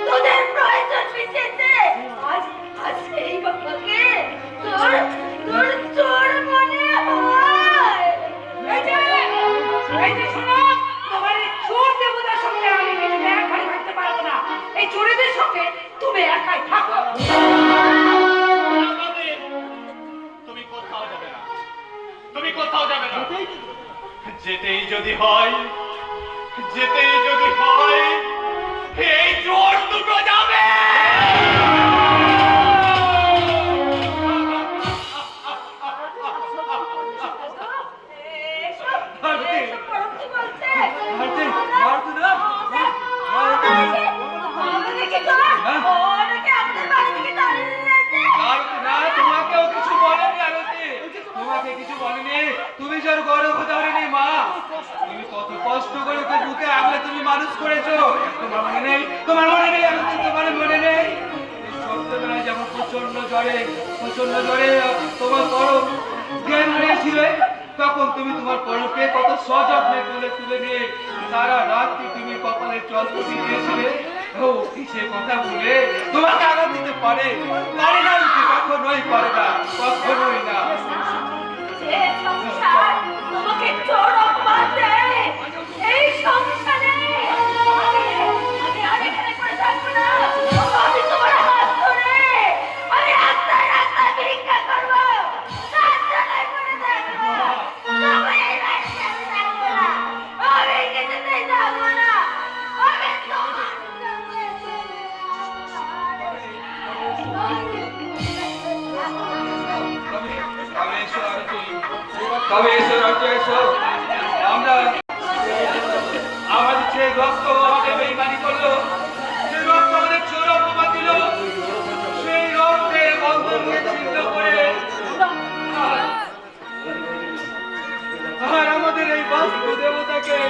তোদের প্রয়োজন মিটিয়েছে। আজ সেই বাবাকে তোর তোর চোর মনে হয়। এই যে শোনো, তোমার এই চোর দেবতার সঙ্গে আমি কিছুতে এক ঘরে থাকতে পারবো না। এই চোরেদের সঙ্গে তুমি একাই থাকো। তুমি কোথাও যাবে না, তুমি কোথাও যাবে না। যেতেই যদি হয়, যেতেই যদি হয়, এই চোর দুটো যাবে। তোমাকেও কিছু বলেনি আরতি, তোমাকে কিছু বলেনি। তুমি যার গর্ব ধরেনি মা, তুমি কত কষ্ট করে ওকে বুকে আগলে তুমি মানুষ করেছো। তোমার মনে নেই? তোমার মনে নেই আরতি? তোমার মনে নেই? ছোট্টবেলায় যেমন প্রচন্ড জ্বরে তোমার পরম জ্ঞান হারিয়েছিলে, তখন তুমি তোমার পরকে কত সযত্নে তুলে নিয়ে সারা রাত্রি তুমি কপালে জল ফুটিয়ে দিয়েছিলে। ও কি সে কথা বলে তোমাকে আঘাত দিতে পারে না? কখনোই পারে না, কখনোই না। যে সংসার তোমাকে চোর অপমান দেয়, এই সংসারে তবে এসো রাজ্যে এসো, আমরা আমাদের যে রক্ত আমাদের বেইমানি করলো, যে রক্ত আমাদের চোর অপবাদ দিল, সেই রক্তের বন্ধনকে ছিন্ন করে আর আমাদের এই বাস্তু দেবতাকে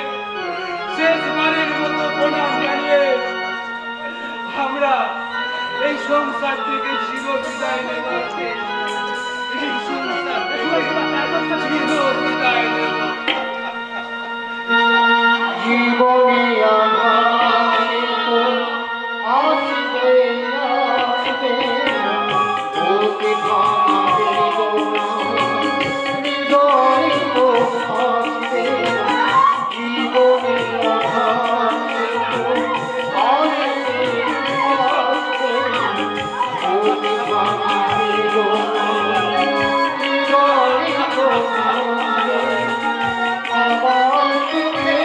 শেষবারের মতো প্রণাম জানিয়ে আমরা এই সংসার থেকে চির বিদায় নেব। এই সংসার থেকে চির বিদায় নেব। জীবনে আসবে আসবে ওকে ভাঙবে হৃদয় তো আসবে জীবনে আসবে আসবে ওকে ভাঙবে হৃদয় তো আসবে আবার সুখে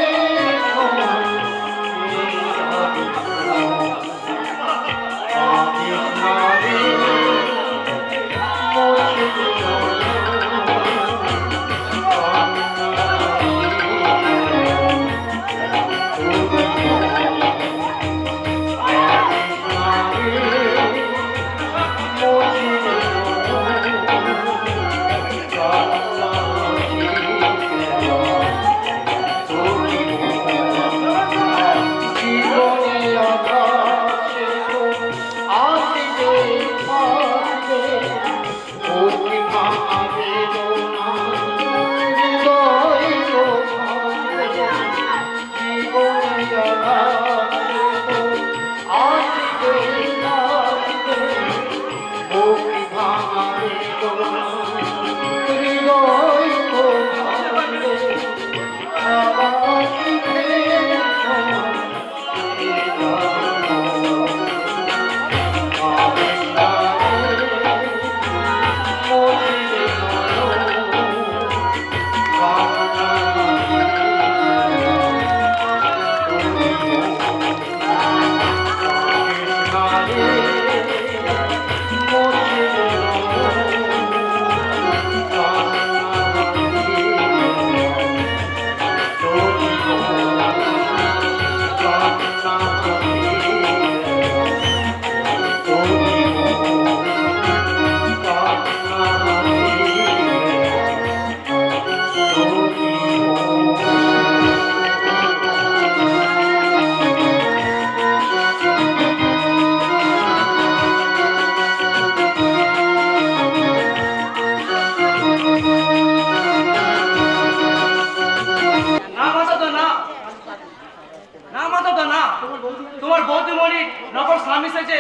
তোমার বৌদিমণি নকল স্বামী সেজে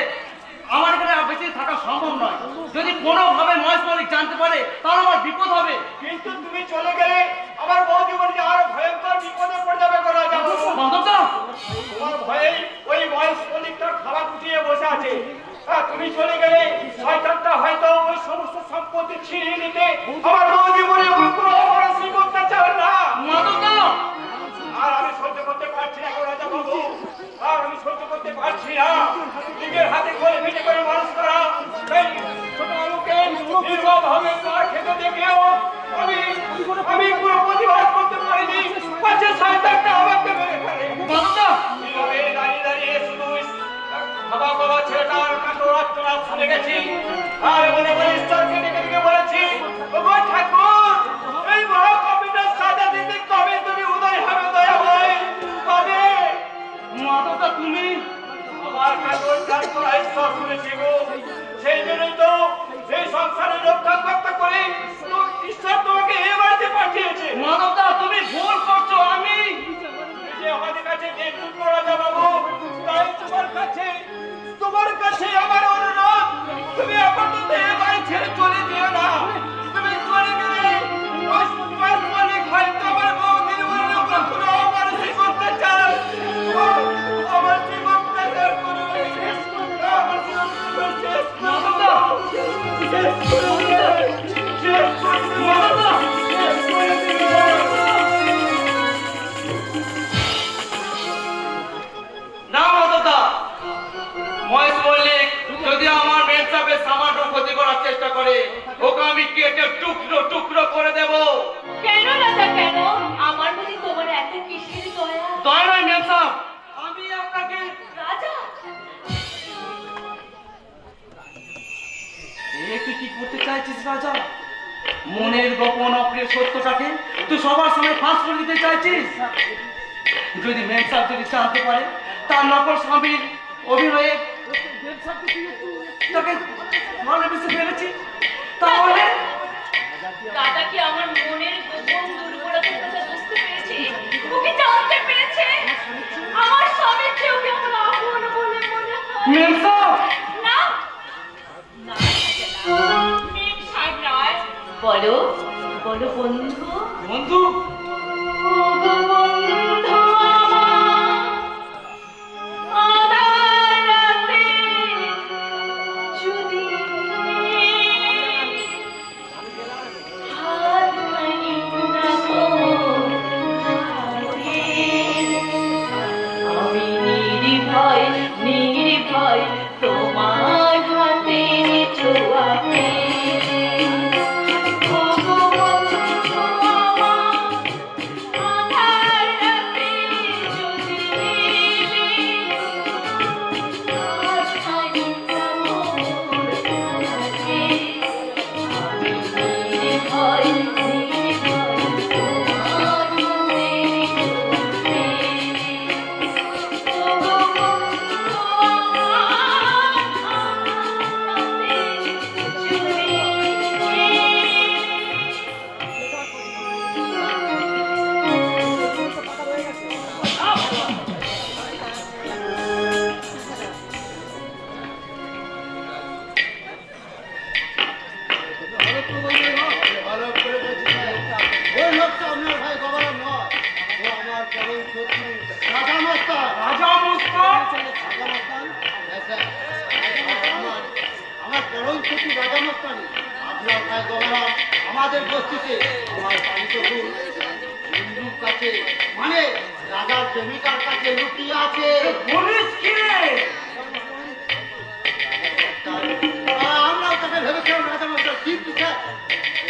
আমার এখানে আর বেঁচে থাকা সম্ভব নয়। যদি কোনোভাবে মহেশ মল্লিক জানতে পারে তাহলে আমার বিপদ হবে। কিন্তু তুমি চলে গেলে আমার বৌদিমণি আরো ভয়ঙ্কর বিপদে পড়ে যাবে গো রাজা বাবু। বান্ধবদা, তোমার ভয়ে ওই মহেশ মল্লিকটার খাবার গুটিয়ে বসে আছে। তুমি চলে গেলে শয়তানটা হয়তো ওই সমস্ত সম্পত্তি ছিনিয়ে নিতে আমার বৌদিমণি অপরাধী করতে চায় না। মাধবদা, আর আমি সহ্য করতে পারছি না গো রাজা বাবু, আর আমি সহ্য করতে পারছি না। নিজের হাতে করে ভেজে করে মানুষ করা এই ছোট বাবুকে নির্মমভাবে মার খেতে দেখেও আমি পুরো প্রতিবাদ করতে পারিনি। পাশে শয়তানটা আমাকে মেরে ফেলে। মাধবদা, নীরবে দাঁড়িয়ে দাঁড়িয়ে শুধু বাবা বাবা ছেলেটার কাতর আর্তনাদ শুনে গেছি। আর মনে মনে ঈশ্বরকে ডেকে ডেকে বলেছি, ওগো ঠাকুর, এই বড় কবিতার সাজা দিতে কবে তুমি উদয় হবে দয়াময়? কবে? মাধবদা তুমি আমার কাতর প্রার্থনা ঈশ্বর শুনেছি গো। সেই জন্যই তো এই সংসারে রক্ষা করতে করে ঈশ্বর তোমাকে এ বাড়িতে পাঠিয়েছে। মাধবদা তুমি ভুল করছো। আমি যে আমাদের কাছে দেখুন রাজা বাবু, তাই তোমার কাছে আমার অনুরোধ, তুমি আপাতত এ বাড়ি ছেড়ে চলে যেও না। তুমি চলে গেলে তোমার মনে হয়তো আমার বৌদির মনে কখনো অমানুষি করতে চায়। আমার জীবনটা তার কোনো শেষ করতে আমার জীবনটা শেষ মাধবদা, শেষ করে দিলে শেষ করে দিলে মাধবদা, শেষ করে দিলে। না মাধবদা, মহেশ মল্লিক যদি আমার মেয়ের সাথে সামান্য ক্ষতি করার চেষ্টা করে ওকে আমি কেটে টুকরো টুকরো করে দেব। কেন তুই কি করতে চাইছিস রাজা? মনের গোপন অপ্রিয় সত্যটাকে তুই সবার সামনে ফাঁস করে দিতে চাইছিস? যদি মেম সাহেব যদি জানতে পারে তার নকল স্বামীর অভিনয়ে তোকে ভালোবেসে ফেলেছি, তাহলে রাজা কি আমার মনের গোপন দুর্বলতার কথা বুঝতে পেরেছে? ওকে জানতে পেরেছে? আমার স্বামীর চেয়েও কেমন আপন বলে মনে হয়। মেম সাহেব না না মেম সাহেব নয়, বলো বলো বন্ধু। বন্ধু ও গো বন্ধু আমার, আধার রাতে যদি হাত নাই রাখো হাতে, আমি নির্ভয় নির্ভয় তোমার হাতে ছোঁয়াতে। ও গো বন্ধু আমার, আধার রাতে যদি হাত নাই রাখো হাতে, আমি নির্ভয় নির্ভয় তোমার হাতে ছোঁয়াতে। ও গো বন্ধু আমার, হাতে যদি ভালো করে বলছি স্যার। ওই লোকটা আপনার ভাই গভর্নর নয়, ও আমার পরম শত্রু রাজা মস্তান। রাজা মুস্তান। রাজা মস্তান? হ্যাঁ স্যার, আমার পরম শত্রু রাজা মস্তানি। আপনার ভাই গভর্নর আমাদের বস্তিতে আমার পালিত ফুল হিন্দুর কাছে, মানে রাজার প্রেমিকার কাছে লুকিয়ে আছে। পুলিশ কি রে? আমরাও তাকে ভেবেছিলাম রাজা মস্তান, কিন্তু স্যার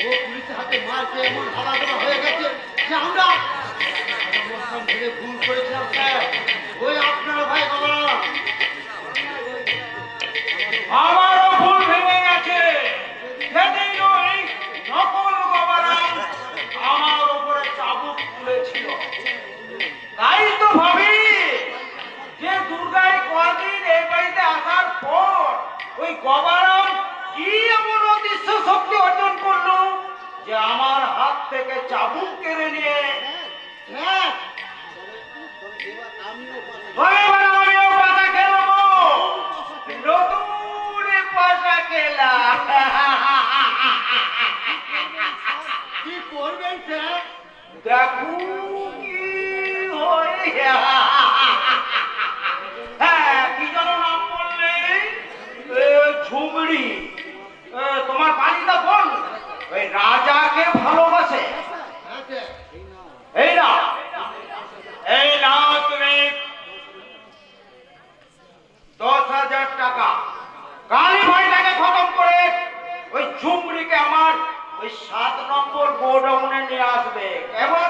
ও পুলিশের হাতে মার খেয়ে এমন হাওয়া দেওয়া হয়ে গেছে যে আমরা রাজা মস্তান ভেবে ভুল করেছিলাম স্যার। ওই আপনার ভাই গভর্নর। আমারও ভুল ভেঙে গেছে। সেদিন ওই নকল গবারাম আমার উপরে চাবুক তুলেছিল। তাই তো ভাবি যে দুর্গাই কদিন এই বাড়িতে আসার পর ওই গবারাম কি এমন অদৃশ্য শক্তি অর্জন করলো যে আমার হাত থেকে চাবুক কেড়ে নিয়ে হ্যাঁ, এবার আমিও পাতা খেলবো। নতুন পাতা খেলা। কি করবেন স্যার? দেখো কি হয়। হ্যাঁ, কি যেন নাম বললে? ঝুমড়ি। তোমার বাড়িটা বল ওই রাজাকে ভালোবাসে। হ্যাঁ স্যার। এই না এই নাও তুমি 10,000 টাকা। কালী ভাইটাকে খতম করে ওই ঝুমড়িকে আমার ওই 7 নম্বর গোডাউনে নিয়ে আসবে। কেমন?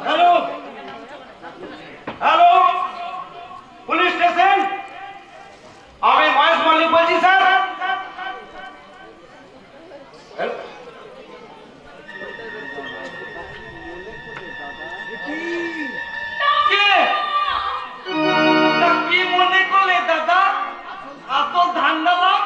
হ্যালো হ্যালো, পুলিশ স্টেশন, আমি মহেশ মল্লিক বলছি স্যার। কে? তা কি মনে করলে দাদা? আসল ধান্দাবাজ।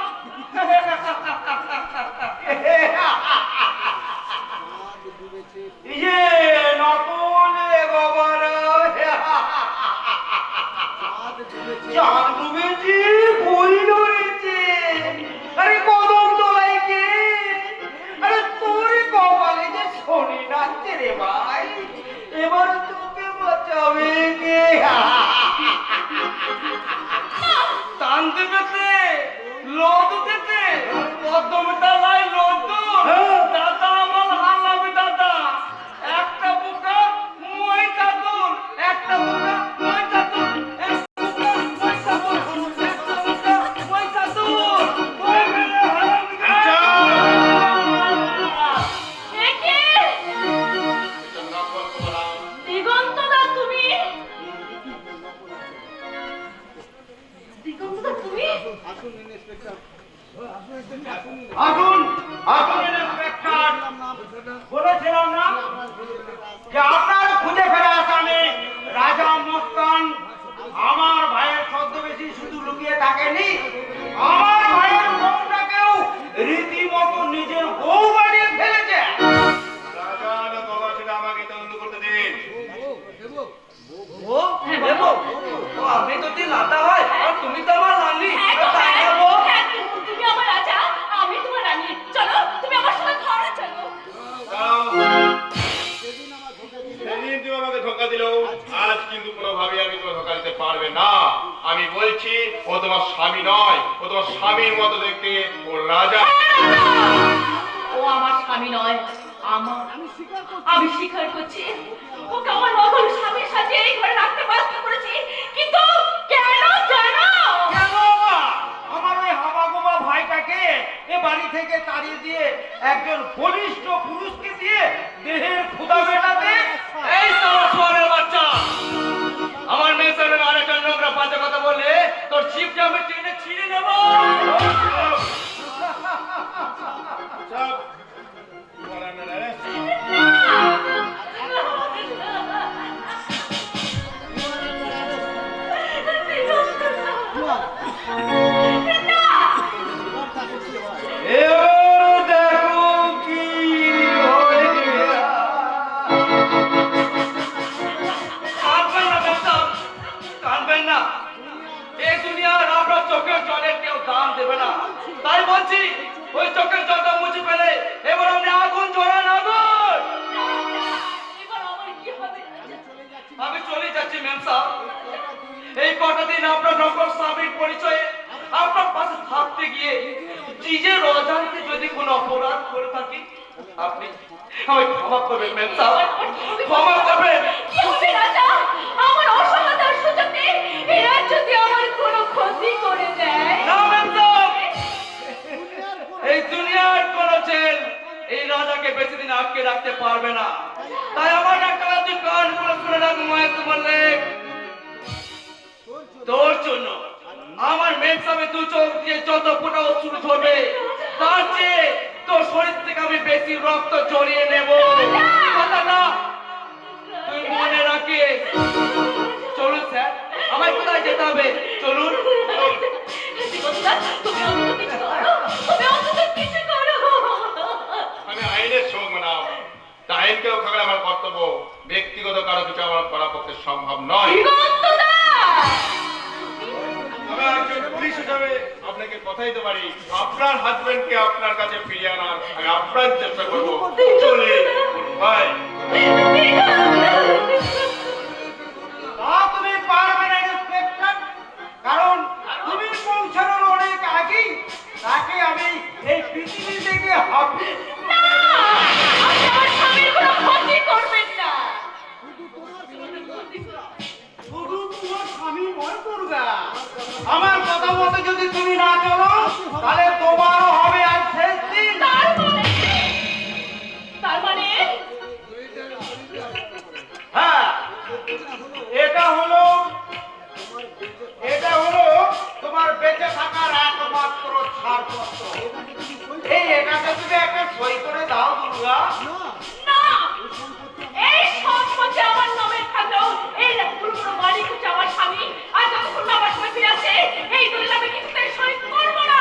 যে আপনার খুঁজে ফেরা আসামে রাজা মস্তান আমার ভাইয়ের ছদ্মবেশী শুধু লুকিয়ে থাকেনি, আমার ভাইয়ের বউটাকেও রীতিমতো নিজের বউ বানিয়ে ফেলেছে। রাজা না বাবা সেটা আমাকে তদন্ত করতে দিন। ও দেবো, ও আপনি তো তিন লাতা হয় আর তুমি তো আমার রানী। হ্যাঁ গো, তাই হ্যাঁ, দেবো। হ্যাঁ, তুমি আমার রাজা, আমি তোমার রানী। চলো, তুমি আমার সাথে ঘরে চলো। সেদিন তুমি আমাকে ধোকা দিল, আজ কিন্তু কোনোভাবে আমি তোমার ধোকা দিতে পারবে না। আমি বলছি ও তোমার স্বামী নয়, ও তোমার স্বামীর মতো দেখতে, ও রাজা। ও আমার স্বামী নয়, আমি স্বীকার করছি ওকে আমার নকল স্বামীর সাথে এই ঘরে রাখতে বাধ্য করেছি, কিন্তু কেন জানো? কেন মা? আমার ওই হাবাগোবা ভাইটাকে এ বাড়ি থেকে তাড়িয়ে দিয়ে একজন বলিষ্ঠ পুরুষকে দিয়ে দেহের ক্ষুধা মেটাতে। এই সারা সোয়ারের বাচ্চা, আমার মেয়ের সামনে আরেকটা নোংরা বাজে কথা বলে তোর জিভটা আমি টেনে ছিঁড়ে নেব। সব বলানো না রে। এবার দেখো কি হয়ে গেল। কাঁদবেন না বেশাম, কাঁদবেন না। এই দুনিয়ার আপনার চোখের জলের কেউ দাম দেবে না, তাই বলছি ওই চোখের জলটা মুছে ফেলে এবার আপনি আগুন জ্বলান, আগুন। এবার আমার কি হবে? আমি চলে যাচ্ছি ম্যাম সাহেব। এই কটা দিন আপনার নকল স্বামীর পরিচয়ে আপনার পাশে থাকতে গিয়ে নিজের অজান্তে যদি কোনো অপরাধ করে থাকি আপনি আমায় ক্ষমা করবেন ম্যাম সাহেব, ক্ষমা করবেন। কি হবে রাজা? আমার অসহায়তার সুযোগে এরা যদি আমার কোনো ক্ষতি করে দেয়? না ম্যাম সাহেব, এই দুনিয়ার কোনো জেল এই রাজাকে বেশি দিন আটকে রাখতে পারবে না। তাই আমার একটা তুই কান করে শুনে রাখ মহেশ মল্লিক, তোর জন্য আমার মেম সামনে দু চোখ দিয়ে যত ফোঁটা অশ্রু ঝরবে তার চেয়ে তোর শরীর থেকে আমি বেশি রক্ত জড়িয়ে নেব। কথাটা তুই মনে রাখিস। চলুন স্যার, আমায় কোথায় যেতে হবে? চলুন। জীবনদা, তুমি অন্তত কিছু করো, তুমি অন্তত কিছু করো। আমি আইনের সঙ্গ মানাও, তা আইনকেও খাগড়ে আমার কর্তব্য। ব্যক্তিগত কারো কিছু আমার করা পক্ষে সম্ভব নয়। জীবনদা! আমি একজন পুলিশ হিসাবে আপনাকে কথা দিতে পারি, আপনার হাজবেন্ডকে আপনার কাছে ফিরিয়ে আনার আমি আপ্রাণ চেষ্টা করবো। চলে ভাই। তা তুমি পারবে না ইন্সপেক্টর, কারণ তুমি পৌঁছানোর অনেক আগেই তাকে আমি এই পৃথিবী থেকে হাঁপিয়ে না! আপনি আমার স্বামীর কোনো ক্ষতি করবেন না। শুধু তোমার স্বামী মনে করবে। আমার কথা মতো যদি তুমি না চলো তাহলে তোমারও হবে আজ শেষ দিন। তার মানে হ্যাঁ, এটা হলো তোমার বেঁচে থাকার একমাত্র ছাড়পত্র। এই এটাতে তুমি একটা সই করে দাও দুর্গা। না, এই সম্পত্তি আমার নামে থাকলেও এই পুরো বাড়ি হচ্ছে আমার স্বামী, আর যতক্ষণ না আমার স্বামী ফিরে আসে এই দলিল আমি কিছুতেই সই করবো না।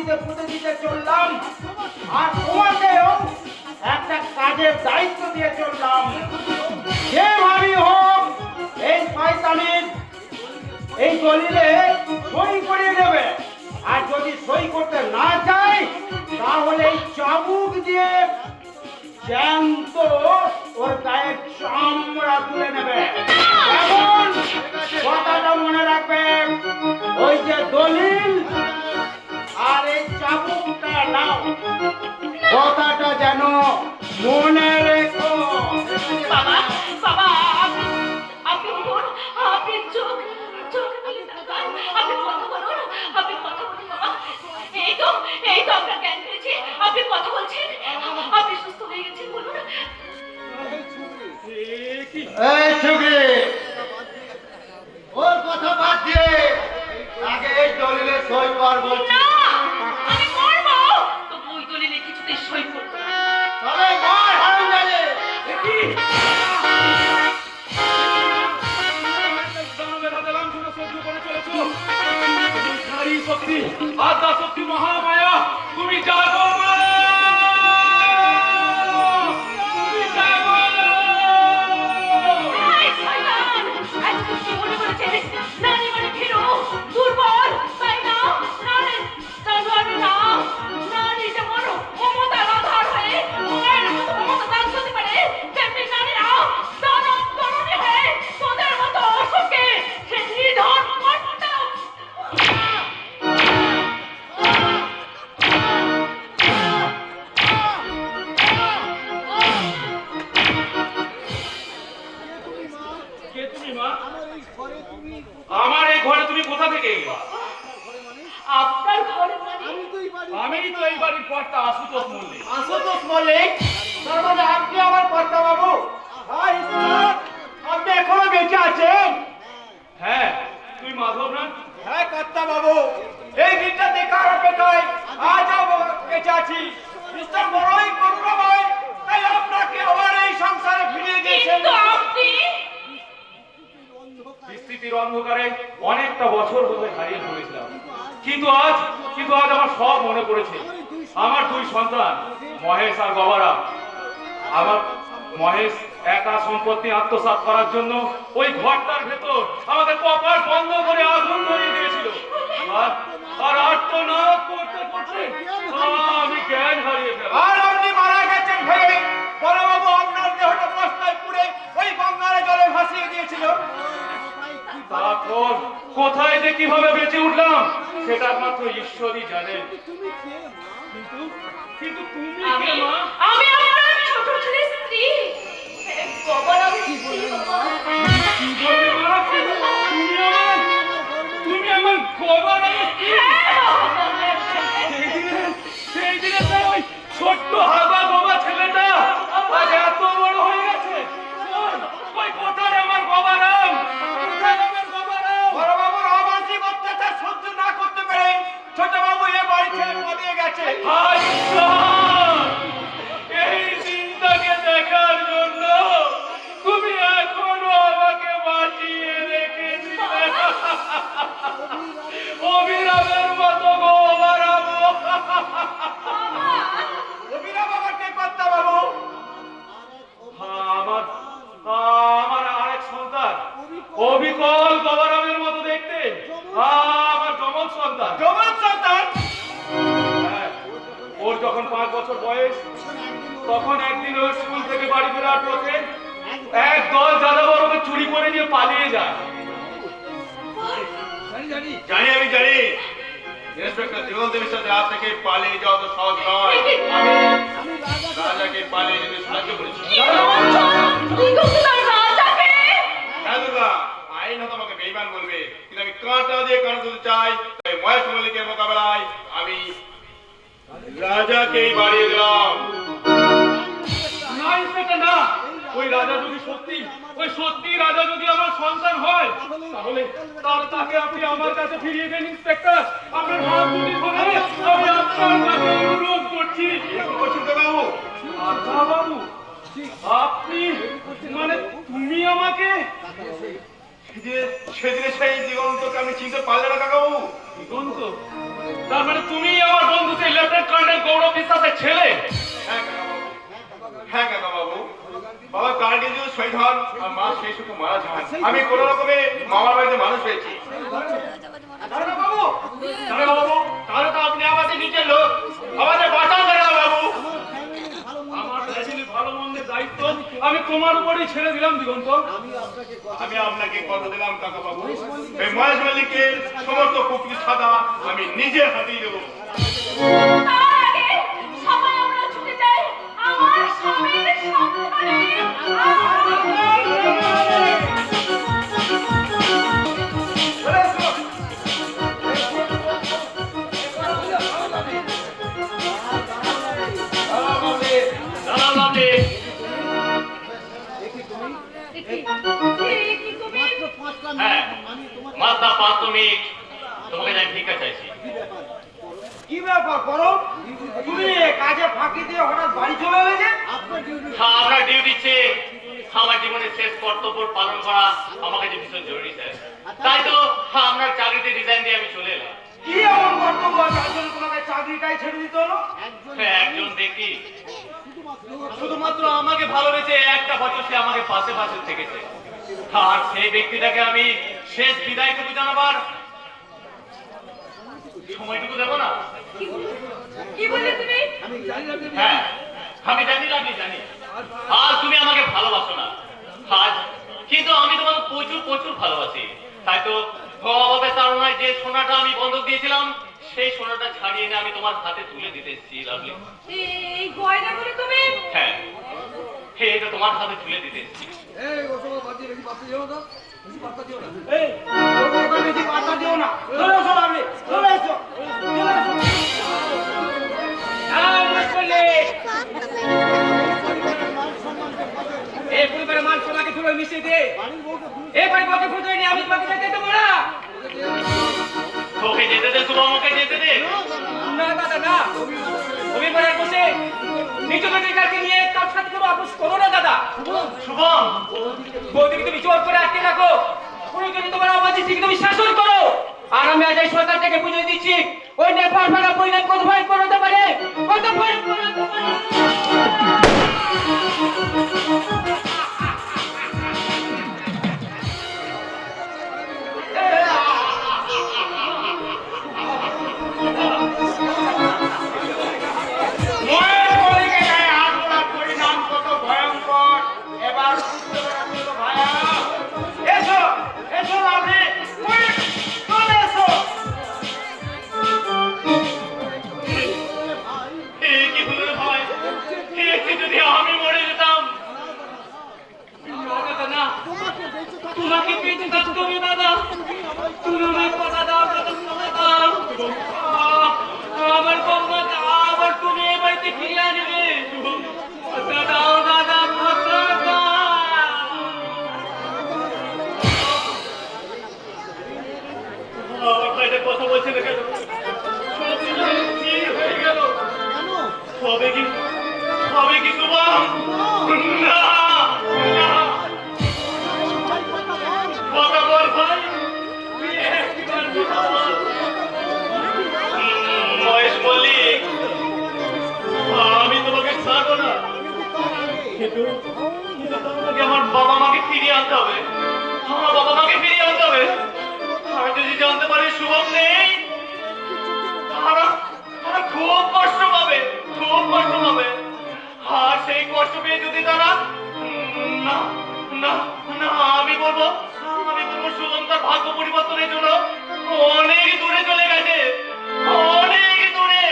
মাটিতে পুঁতে দিতে চললাম, আর তোমাকেও একটা কাজের দায়িত্ব দিয়ে চললাম। যেভাবেই হোক এই শয়তানের এই দলিলে সই করিয়ে দেবে, আর যদি সই করতে না চাই তাহলে এই চাবুক দিয়ে জ্যান্ত ওর গায়ের চামড়া তুলে নেবে। এখন কথাটা মনে রাখবে, ওই যে দলিল আর এই চাবুকটা নাও, কথাটা যেন মনে রেখো। বাবা বাবা আপনি উঠুন, আপনি চোখ চোখ মেলে তাকান, আপনি কথা বলুন, আপনি কথা বলুন বাবা। এই তো আপনার জ্ঞান ফিরেছে, আপনি কথা বলছেন, আপনি সুস্থ হয়ে গেছেন, বলুন। এই ছুগি, ওর কথা বাদ দিয়ে আগে এই দলিলে সই কর বলছি। না, আমি মরবো, তবু ওই দলিলে কিছুতে সই করবো না। তবে মর হারামজাদে। দানবের হাতে লাঞ্ছনা সহ্য করে চলেছো। তুমি নারী শক্তি, আদ্যা শক্তি, মহামায়া, তুমি জাগো মা! তুমি জাগো! এই শয়তান, আজকে কি মনে করেছে? নারী মানে ভীরু, দুর্বল, তাই না? নারী জানোয়ার না, নারী যেমন মমতার আধার হয়ে মায়ের মতো মমতা দান করতে পারে, তেমনি নারীরা দানব তরুণী হয়ে তোদের মতো অসুখে সে নিধন করতাম। কে তুমি মা? আমার এই ঘরে তুমি কোথা থেকে এলে? আপনার ঘরে মানে আমি তো এই বাড়ির কর্তা আশুতোষ মল্লিক। আশুতোষ মল্লিক, তার মানে আপনি আমার কর্তা বাবু? হ্যাঁ ঈশ্বর, আপনি এখনো বেঁচে আছেন? হ্যাঁ, তুই মাধব না? হ্যাঁ কর্তা বাবু, এই দিনটা দেখার অপেক্ষায় আজ বেঁচে আছি। ঈশ্বর বড়ই করুণাময়, তাই আপনাকে আবার এই সংসারে ফিরিয়ে দিয়েছেন। কিন্তু আপনি বিস্তৃতির অন্ধকারে অনেকটা বছর ধরে হারিয়ে পড়েছিলাম, কিন্তু আজ আমার সব মনে পড়েছে। আমার দুই সন্তান মহেশ আর গবারা, আমার মহেশ একা সম্পত্তি আত্মসাৎ করার জন্য ওই ঘরটার ভেতর আমাদের কপাট বন্ধ করে আগুন ধরিয়ে দিয়েছিল। আর আর্তনাদ করতে করতে আমি জ্ঞান হারিয়ে ফেললাম। আর আপনি মারা গেছেন ভেবে বড়বাবু আপনার দেহটা বস্তায় পুড়ে ওই গঙ্গার জলে ভাসিয়ে দিয়েছিল। তারপর কোথায় যে কিভাবে বেঁচে উঠলাম সেটা একমাত্র ঈশ্বরই জানেন। কিন্তু তুমি আমি কে মা? আমি আপনার ছোট ছেলের স্ত্রী। বাবার আমি স্ত্রী বাবা। কি বললে মা? তুমি আমার গবার স্ত্রী? সেই দিনে তো ওই ছোট্ট হাবা বাবা ছেলেটা আজ এত বড় হয়ে গেছে। ওই কোথায় আমার গবারাম? কোথায় আমার গবারাম? বড়বাবুর অমানসিক অত্যাচার সহ্য না করতে পেরে ছোটবাবু এ বাড়ি ছেড়ে পালিয়ে গেছে। হায় ঈশ্বর! এই দিনটাকে দেখার জন্য তুমি এখনো আমাকে বাঁচিয়ে রেখেছিলে। অবিরামের মতো গবারাম। অভিরা বাবার কে কর্তা বাবু? আমার আমার আরেক সন্তান অবিকল গবারামের মতো দেখতে, আমার যমজ সন্তান। জমজ সন্তান? হ্যাঁ, ওর যখন 5 বছর বয়স, তখন একদিন ওর স্কুল থেকে বাড়ি ফেরার পথে এক দল যাযাবর ওকে চুরি করে নিয়ে পালিয়ে যায়। জানি আমি জানি ইন্সপেক্টর দিগন্ত বিশ্বাসের হাত থেকে পালিয়ে যাওয়া তো সহজ নয়। আমি রাজাকে পালিয়ে যেতে সাহায্য করেছি। হ্যাঁ দুর্গা, আইন হয়তো আমাকে বেইমান বলবে, কিন্তু আমি কাঁটা দিয়ে কাঁটা তুলতে চাই। তাই মহেশ মল্লিকের মোকাবেলায় আমি রাজাকেই বাড়িয়ে দিলাম। না ইন্সপেক্টর না, ওই রাজা যদি সত্যি রাজা যদি আমার সন্তান হয়, তাহলে তাকে আপনি আমার কাছে ফিরিয়ে দেন ইন্সপেক্টর। আপনার হাত দুটি ধরে আমি আপনার কাছে অনুরোধ করছি। বলছি তো বাবু, আচ্ছা বাবু, আপনি মানে তুমি আমাকে সেদিনে সেই দিগন্তকে আমি চিনতে পারলে না কাকাবু। দিগন্ত? তার মানে তুমি আমার বন্ধু সেই লেফটেন্যান্ট কর্নেল গৌরব বিশ্বাসের ছেলে? হ্যাঁ কাকা বাবু, বাবা কার্গিল যুদ্ধে শহীদ হন আর মা সেই সুখে মারা যান। আমি কোনো রকমে মামার বাড়িতে মানুষ হয়েছি। দারোগা বাবু, তাহলে তো আপনি আমাদের নিজের লোক, আমাদের বাঁচান দারোগা বাবু। আমার ফ্যামিলি ভালো মন্দের দায়িত্ব আমি তোমার উপরেই ছেড়ে দিলাম দিগন্ত। আমি আপনাকে কথা দিলাম কাকা বাবু, এই মহেশ মল্লিকের সমস্ত কুকরি ছাদা আমি নিজের হাতেই দেবো। তার আগে সবাই আমরা ছুটে যাই আমার স্বামীর সন্ধানে। হ্যাঁ, মাত্র 5 মিনিট তোমাকে যাই ভিক্ষা চাইছি। কি ব্যাপার করো, তুমি কাজে ফাঁকি দিয়ে হঠাৎ বাড়ি চলে এলে যে? হ্যাঁ, আপনার ডিউটি চেয়ে আমার জীবনের শেষ কর্তব্য পালন করা আমার কাছে ভীষণ জরুরি স্যার। তাই তো আপনার চাকরিতে রিজাইন দিয়ে আমি চলে এলাম। কি এমন কর্তব্য আছে যার জন্য তোমাকে চাকরিটাই ছেড়ে দিতে হলো? একজন ব্যক্তি শুধুমাত্র আমাকে ভালোবেসে একটা বছর সে আমাকে পাশে পাশে থেকেছে, আর সেই ব্যক্তিটাকে আমি শেষ বিদায়টুকু জানাবার সময়টুকু দেবো না। কি বললে তুমি? হ্যাঁ, আমি জানি আপনি জানি আজ তুমি আমাকে ভালোবাসো না, আজ কিন্তু আমি তোমাকে প্রচুর প্রচুর ভালোবাসি। তাই তো অভাবে তাড়নায় যে সোনাটা আমি বন্ধক দিয়েছিলাম সেই সোনাটা ছাড়িয়ে এনে আমি তোমার হাতে তুলে দিতে এসেছি। লাভলি, এই গয়নাগুলো তুমি? হ্যাঁ, এটা তোমার হাতে তুলে দিতে এসেছি। এই ওসব বাদ দিয়ে বেশি পাত্তা দিও না, বেশি পাত্তা দিও না। এই ওসব বেশি পাত্তা দিও না। চলে এসো আপনি, চলে এসো, চলে এসো। এই পরিবারের মান সোনাকে ধুলো মিশিয়ে দিয়ে এই বাড়ি বকে ফুটে নিয়ে আমি তোমাকে যেতে দেবো না। তোকে যেতে দে শুভ, আমাকে যেতে দে। না দাদা না, পরিবারের বসে নিজের অধিকারকে নিয়ে কার সাথে কোনো আপোষ করো না দাদা। শুভম, বৌদিকে তুমি জোর করে আটকে রাখো, প্রয়োজনে তোমার আওয়াজে ঠিক তুমি শাসন করো। আর আমি আজ এই সরকার থেকে বুঝিয়ে দিচ্ছি ওই নেপাল ভাড়া পরিণাম কত ভয় করতে পারে, কত ভয় করতে পারে। তোমাকে পেতে থাকতে হবে দাদা, তুমি আমায় কথা দাও দাদা, কথা দাও। আমার বৌমাকে আবার তুমি এই বাড়িতে ফিরিয়ে আনবে। কথা দাও দাদা, কথা দাও। আমার ভাইটা কথা বলছে না কেন? কি হয়ে গেল? হবে কি শুভম? না না, কথা বল ভাই, মহেশ মল্লিক, আমি তোমাকে ছাড়বো না, কিন্তু তোমাকে আমার বাবা মাকে ফিরিয়ে আনতে হবে, আমার বাবা মাকে ফিরিয়ে আনতে হবে। আর যদি জানতে পারি শুভম নেই, তারা খুব কষ্ট পাবে, খুব কষ্ট পাবে। আর সেই কষ্ট পেয়ে যদি তারা না না না, আমি বলবো শুভম তার ভাগ্য পরিবর্তনের জন্য অনেক দূরে চলে গেছে, অনেক দূরে।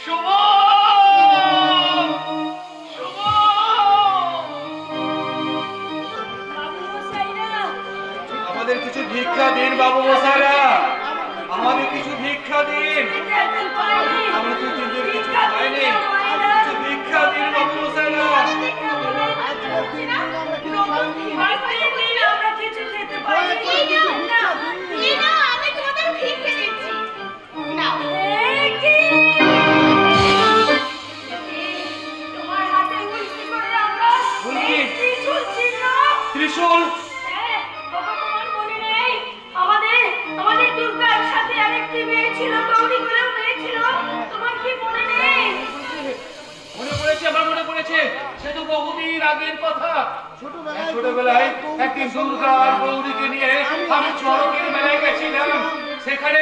শুভ শুভ, আমাদের কিছু ভিক্ষা দিন বাবু মশাইরা, আমাদের কিছু ভিক্ষা দিন। আমরা তো তিন দিন কিছু খাইনি, কিছু ভিক্ষা দিন বাবু মশাইরা। আমরা কিছু খেতে পারি না। আমি তোমাদের ভিক্ষে দিচ্ছি না। তোমার হাতে উল্টি করে আমরা এই ত্রিশূল ছিল। ত্রিশূল? হ্যাঁ, বাবা তোমার মনে নেই? আমাদের দুর্গার সাথে আরেকটি মেয়ে ছিল গৌরী। দিন আগের কথা। ছোটবেলায় একদিন দুর্গা আর গৌরীকে নিয়ে আমি চড়কের মেলায় গেছিলাম। সেখানে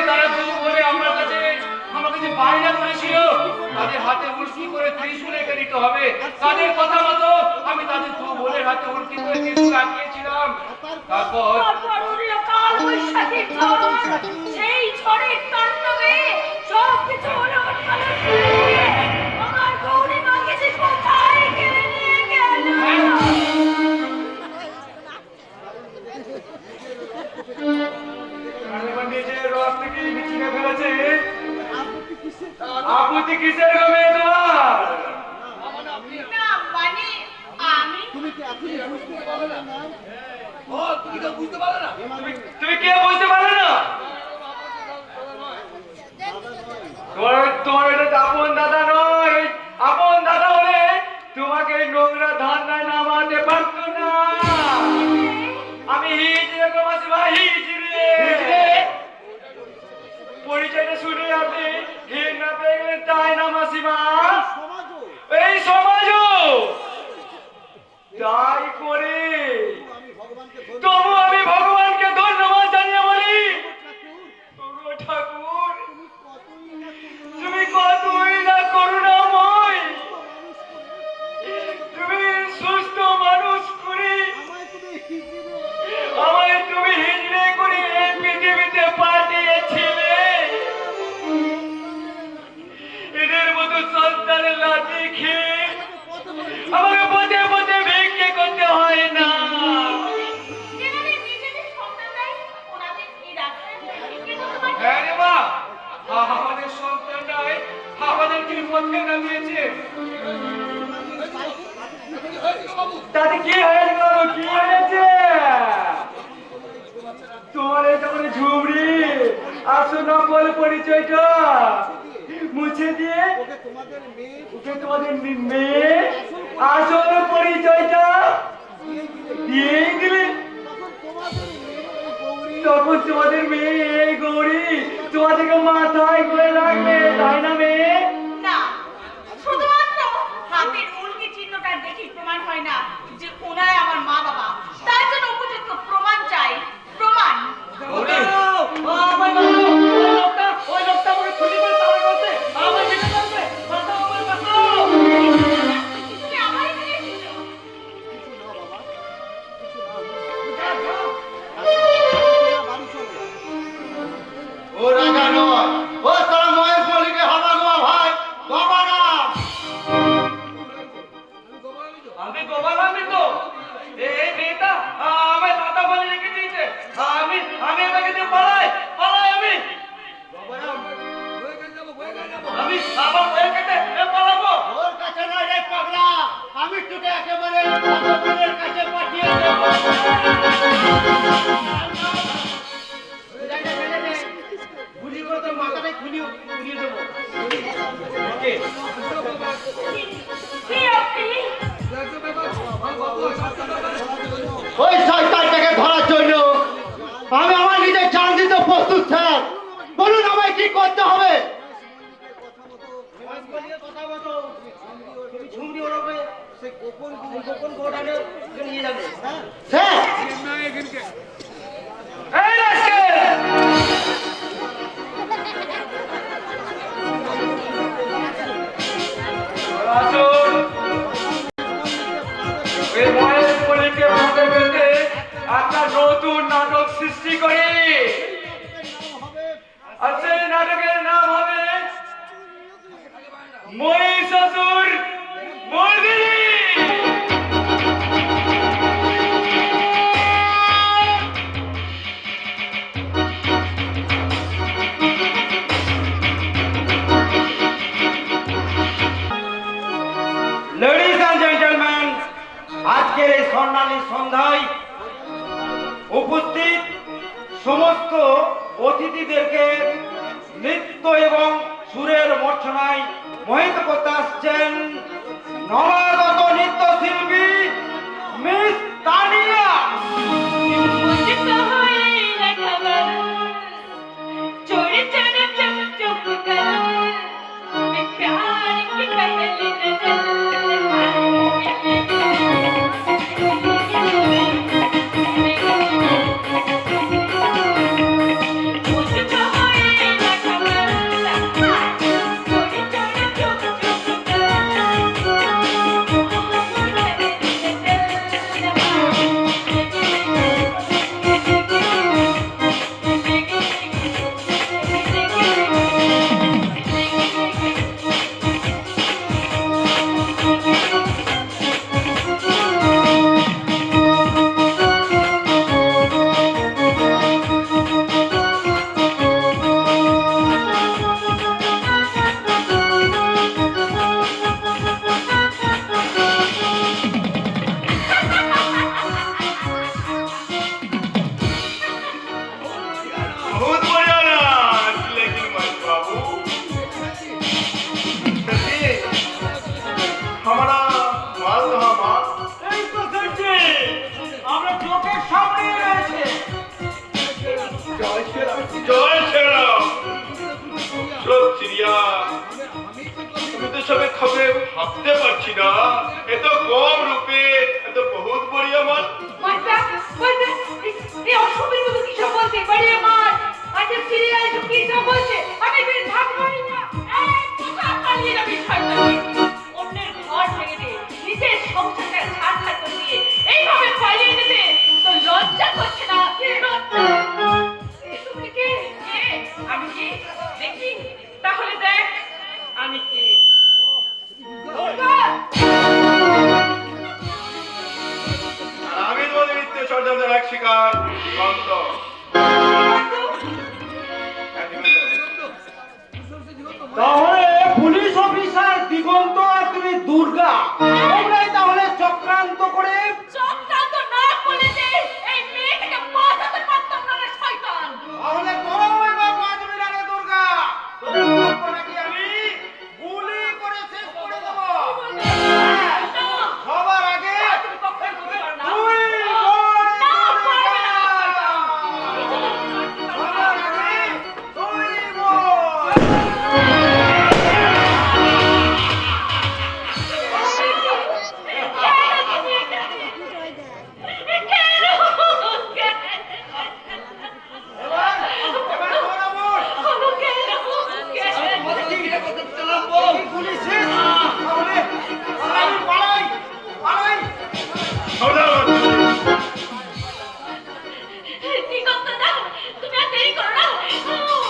তারা দু বলে আমার কাছে বায়না করেছিল তাদের হাতে উল্কি করে ত্রিশূল এঁকে দিতে হবে। তাদের কথা মতো আমি তাদের দু বোনের হাতে উল্কি করে ত্রিশূল আঁকিয়েছিলাম। তারপর উড়লো কাল বৈশাখীর ঝড়, সেই ঝড়ের তাণ্ডবে সবকিছু ওলট পালট করে দিয়ে আমার গৌরী মাকে যে কোথায় কেড়ে নিয়ে গেল। নিজের রস থেকে চিনে ফেলেছে। আপত্তি কিসের গো মেয়ে তোমার? না মানে আমি তুমি কে বুঝতে পারলে না? তোমার এটা আপন দাদা নয়। আপন দাদা হলে তোমাকে নোংরা ধান্দায় নামাতে পারতো না। আমি হিজড়ে গো মাসিমা, হিজড়ে। পরিচয়টা শুনে আপনি ঘৃণা পেয়ে গেলেন তাই না মাসিমা? এই সমাজও তাই করে। তবু আমি ভগবানকে ধন্যবাদ জানিয়ে বলি, ওগো ঠাকুর, তুমি কতই না করুণাময়। তুমি সুস্থ মানুষ করে আমায় তুমি হিজড়ে করে এই পৃথিবীতে পাঠিয়েছিলে। এদের মতো সন্তানের লাঠি খেয়ে আমাকে পথে পথে ভিক্ষে করতে হয় না। যেনাদের নিজেদের সন্তান নাই ওনাদের এই রাস্তায় কিন্তু তোমার হ্যাঁ রে মা, আমাদের সন্তানরাই আমাদেরকে পথে নামিয়েছে। তাতে কি হয়েছে বাবু, কি হয়েছে? তোমার এটা মানে ঝুমড়ি আসো নকল পরিচয়টা মুছে দিয়ে ওকে তোমাদের মেয়ে আসল পরিচয়টা দিয়ে দিলে। তখন তোমাদের মেয়ে এই গৌরী তোমাদেরকে মাথায় করে রাখবে, তাই না মেয়ে? না শুধুমাত্র হাতের উল্কি চিহ্নটা দেখি প্রমাণ হয় না যে ওনারাই আমার মা বাবা। তার জন্য উপযুক্ত প্রমাণ চাই। প্রমাণ ওই লোকটা আমাকে খুলি করে তাড়া করতে আমার মেরে ফেলবে। বাঁচাও আমায়, বাঁচাও। তুমি আমার এখানে এসেছো? ও রাজা নয়, ও তোরা মহেশ মল্লিকের হাবা গোয়া ভাই, গোপারাম। আমি গোপালামি তো এই মেয়েটা আমায় দাদা বলে রেখে দিয়েছে। আমি আমাকে দিয়ে পালাই আমি আবার বয়ে কেটে পালাবো। ওর কাছে নয় রে পাগলা, আমি তোকে একেবারে ভগবানের কাছে পাঠিয়ে দেবো। গুলি করে তোর মাথাটাই খুলিয়ে দেবো। কি আপনি ওই শয়তানটাকে ধরার জন্য আমি আমার নিজের জান দিতে প্রস্তুত স্যার। বলুন আমায় কি করতে হবে? স্যার এই রাস্কেল! আসুন, এই মহেশ মল্লিককে ফাঁদে ফেলতে একটা নতুন নাটক সৃষ্টি করি। আর সেই নাটকের নাম হবে Mahishasur Mardini. Ladies and gentleman, আজকের এই স্বর্ণালী সন্ধ্যায় উপস্থিত সমস্ত অতিথিদেরকে নৃত্য এবং সুরের মর্চনায় মোহিত করতে আসছেন নবাগত নৃত্যশিল্পী মিস তানিয়া। मुझको हुई न खबर, चोरी चोरी चुप चुप कर, मैं प्यार की पहली नजर সবে খাবে ভাবতে পারছি না। এত কম রূপে এত বহুত বড়িয়া মাল। মাতা মাতা এই অসুবিধা মতো কি সব বলছে বাড়ির মার আজকে ফিরে আইছো কি সব বলছে আমি এখানে থাকবো না এই কোথা পালিয়ে যাবি শয়তানি অন্যের ঘর ভেঙে দিয়ে নিজের সংসারটা ছাড়খাড় করে দিয়ে এইভাবে পালিয়ে যেতে তো লজ্জা করছে না কে লজ্জা তুমি কে আমি কি দেখি তাহলে দেখ আমি কি দুর্গা আমি তোমাদের মিথ্যে ষড়যন্ত্রের এক শিকার দিগন্ত। তাহলে পুলিশ অফিসার দিগন্ত আর তুমি দুর্গা তোমরাই তাহলে চক্রান্ত করে চক্রান্ত না করে যে এই মেয়েটাকে বাঁচাতে পারতাম না রে শয়তান তাহলে তোরা এবার বাঁচবি না রে দুর্গা তোদের সবকটাকে আমি গুলি করে শেষ করে দেবো। সবার আগে তুমি কখনো করতে পারো না তুই না পারবে না সবার আগে তুই বল। এবার তোরা বল। গুলি শেষ তাহলে আমি পালাই পালাই। সাবধান। তুমি আর দেরি করো না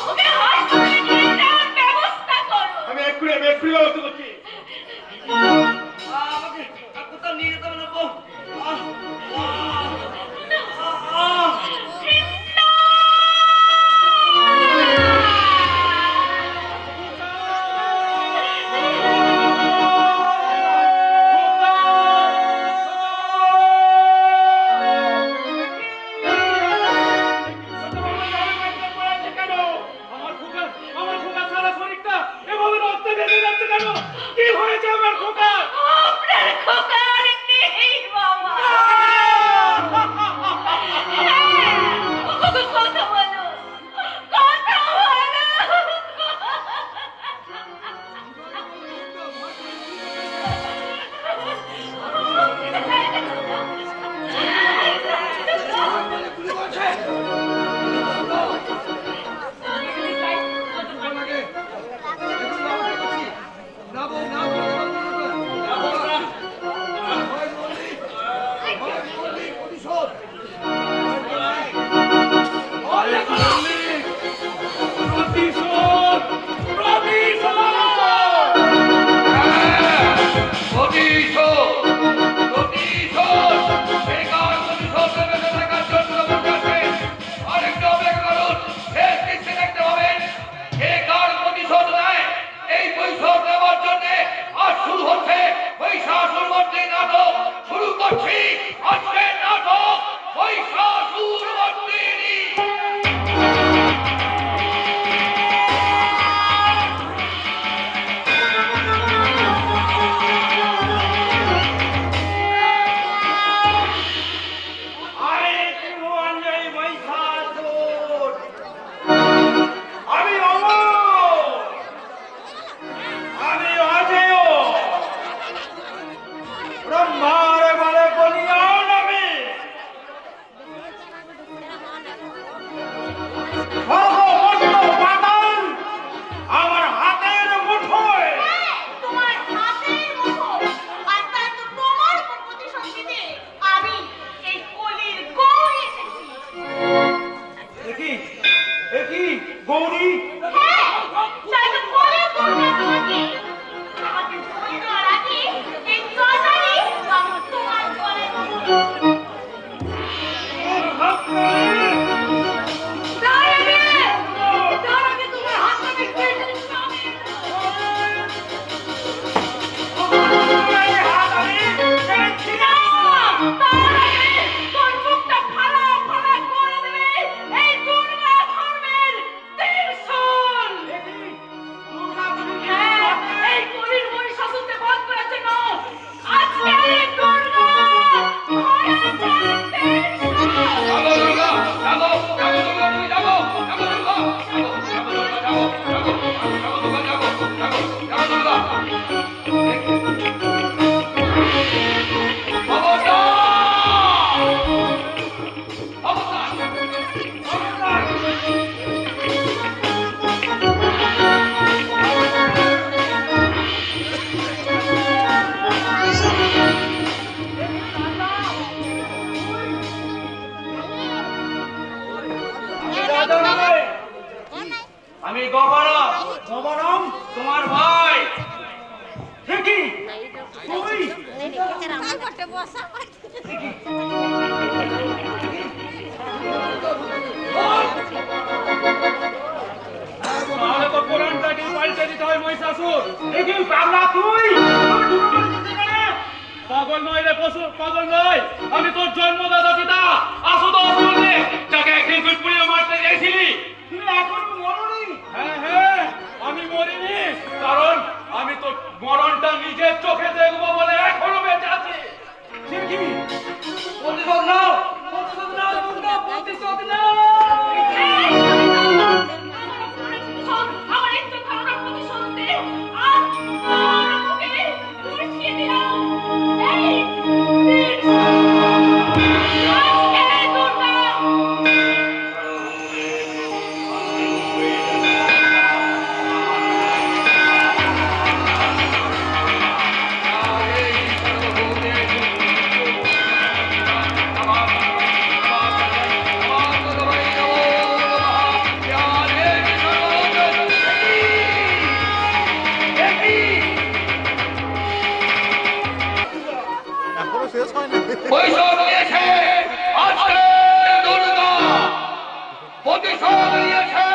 ওকে হাসপাতালে নিয়ে যাওয়ার ব্যবস্থা করো আমি এক্ষুনি ব্যবস্থা করছি। আমাকে কোথাও নিয়ে যেতে হবে না বউ। আমার খোকা সারা শরীরটা এভাবে রক্ত বেঁধে যাচ্ছে কেন? কি হয়েছে আমার খোকা? আপনার খোকা আর নেই বাবা কথা বলো কথা বলো গৌরী হ্যাঁ তাই তো বলে তোমাকে আমাকে ধরে দেওয়ার আগে এই চটারি আমার পেটে বসা তাহলে তো কোরআনটাকে পাল্টে দিতে হয় মহিষাসুর। দেখি পাগলা তুই পাগল নয় রে পশু, পাগল নয়, আমি তোর জন্মদাতা পিতা আশুতোষ মল্লিক, যাকে একদিন তুই পুড়িয়ে মারতে গেছিলি। তুমি এখনো মরনি? হ্যাঁ হ্যাঁ, আমি মরিনি, কারণ আমি তোর মরণটা নিজের চোখে দেখবো বলে এখনো বেঁচে আছি। সে কি? প্রতিশোধ নাও, প্রতিশোধ নাও দুর্গা, প্রতিশোধ নাও। আমার একটু ধারণা প্রতিশোধ দে আর তোকে বসিয়ে দিলাম এই আজকে দুর্গা প্রতিশোধ নিয়েছে আজকে দুর্গা, প্রতিশোধ নিয়েছে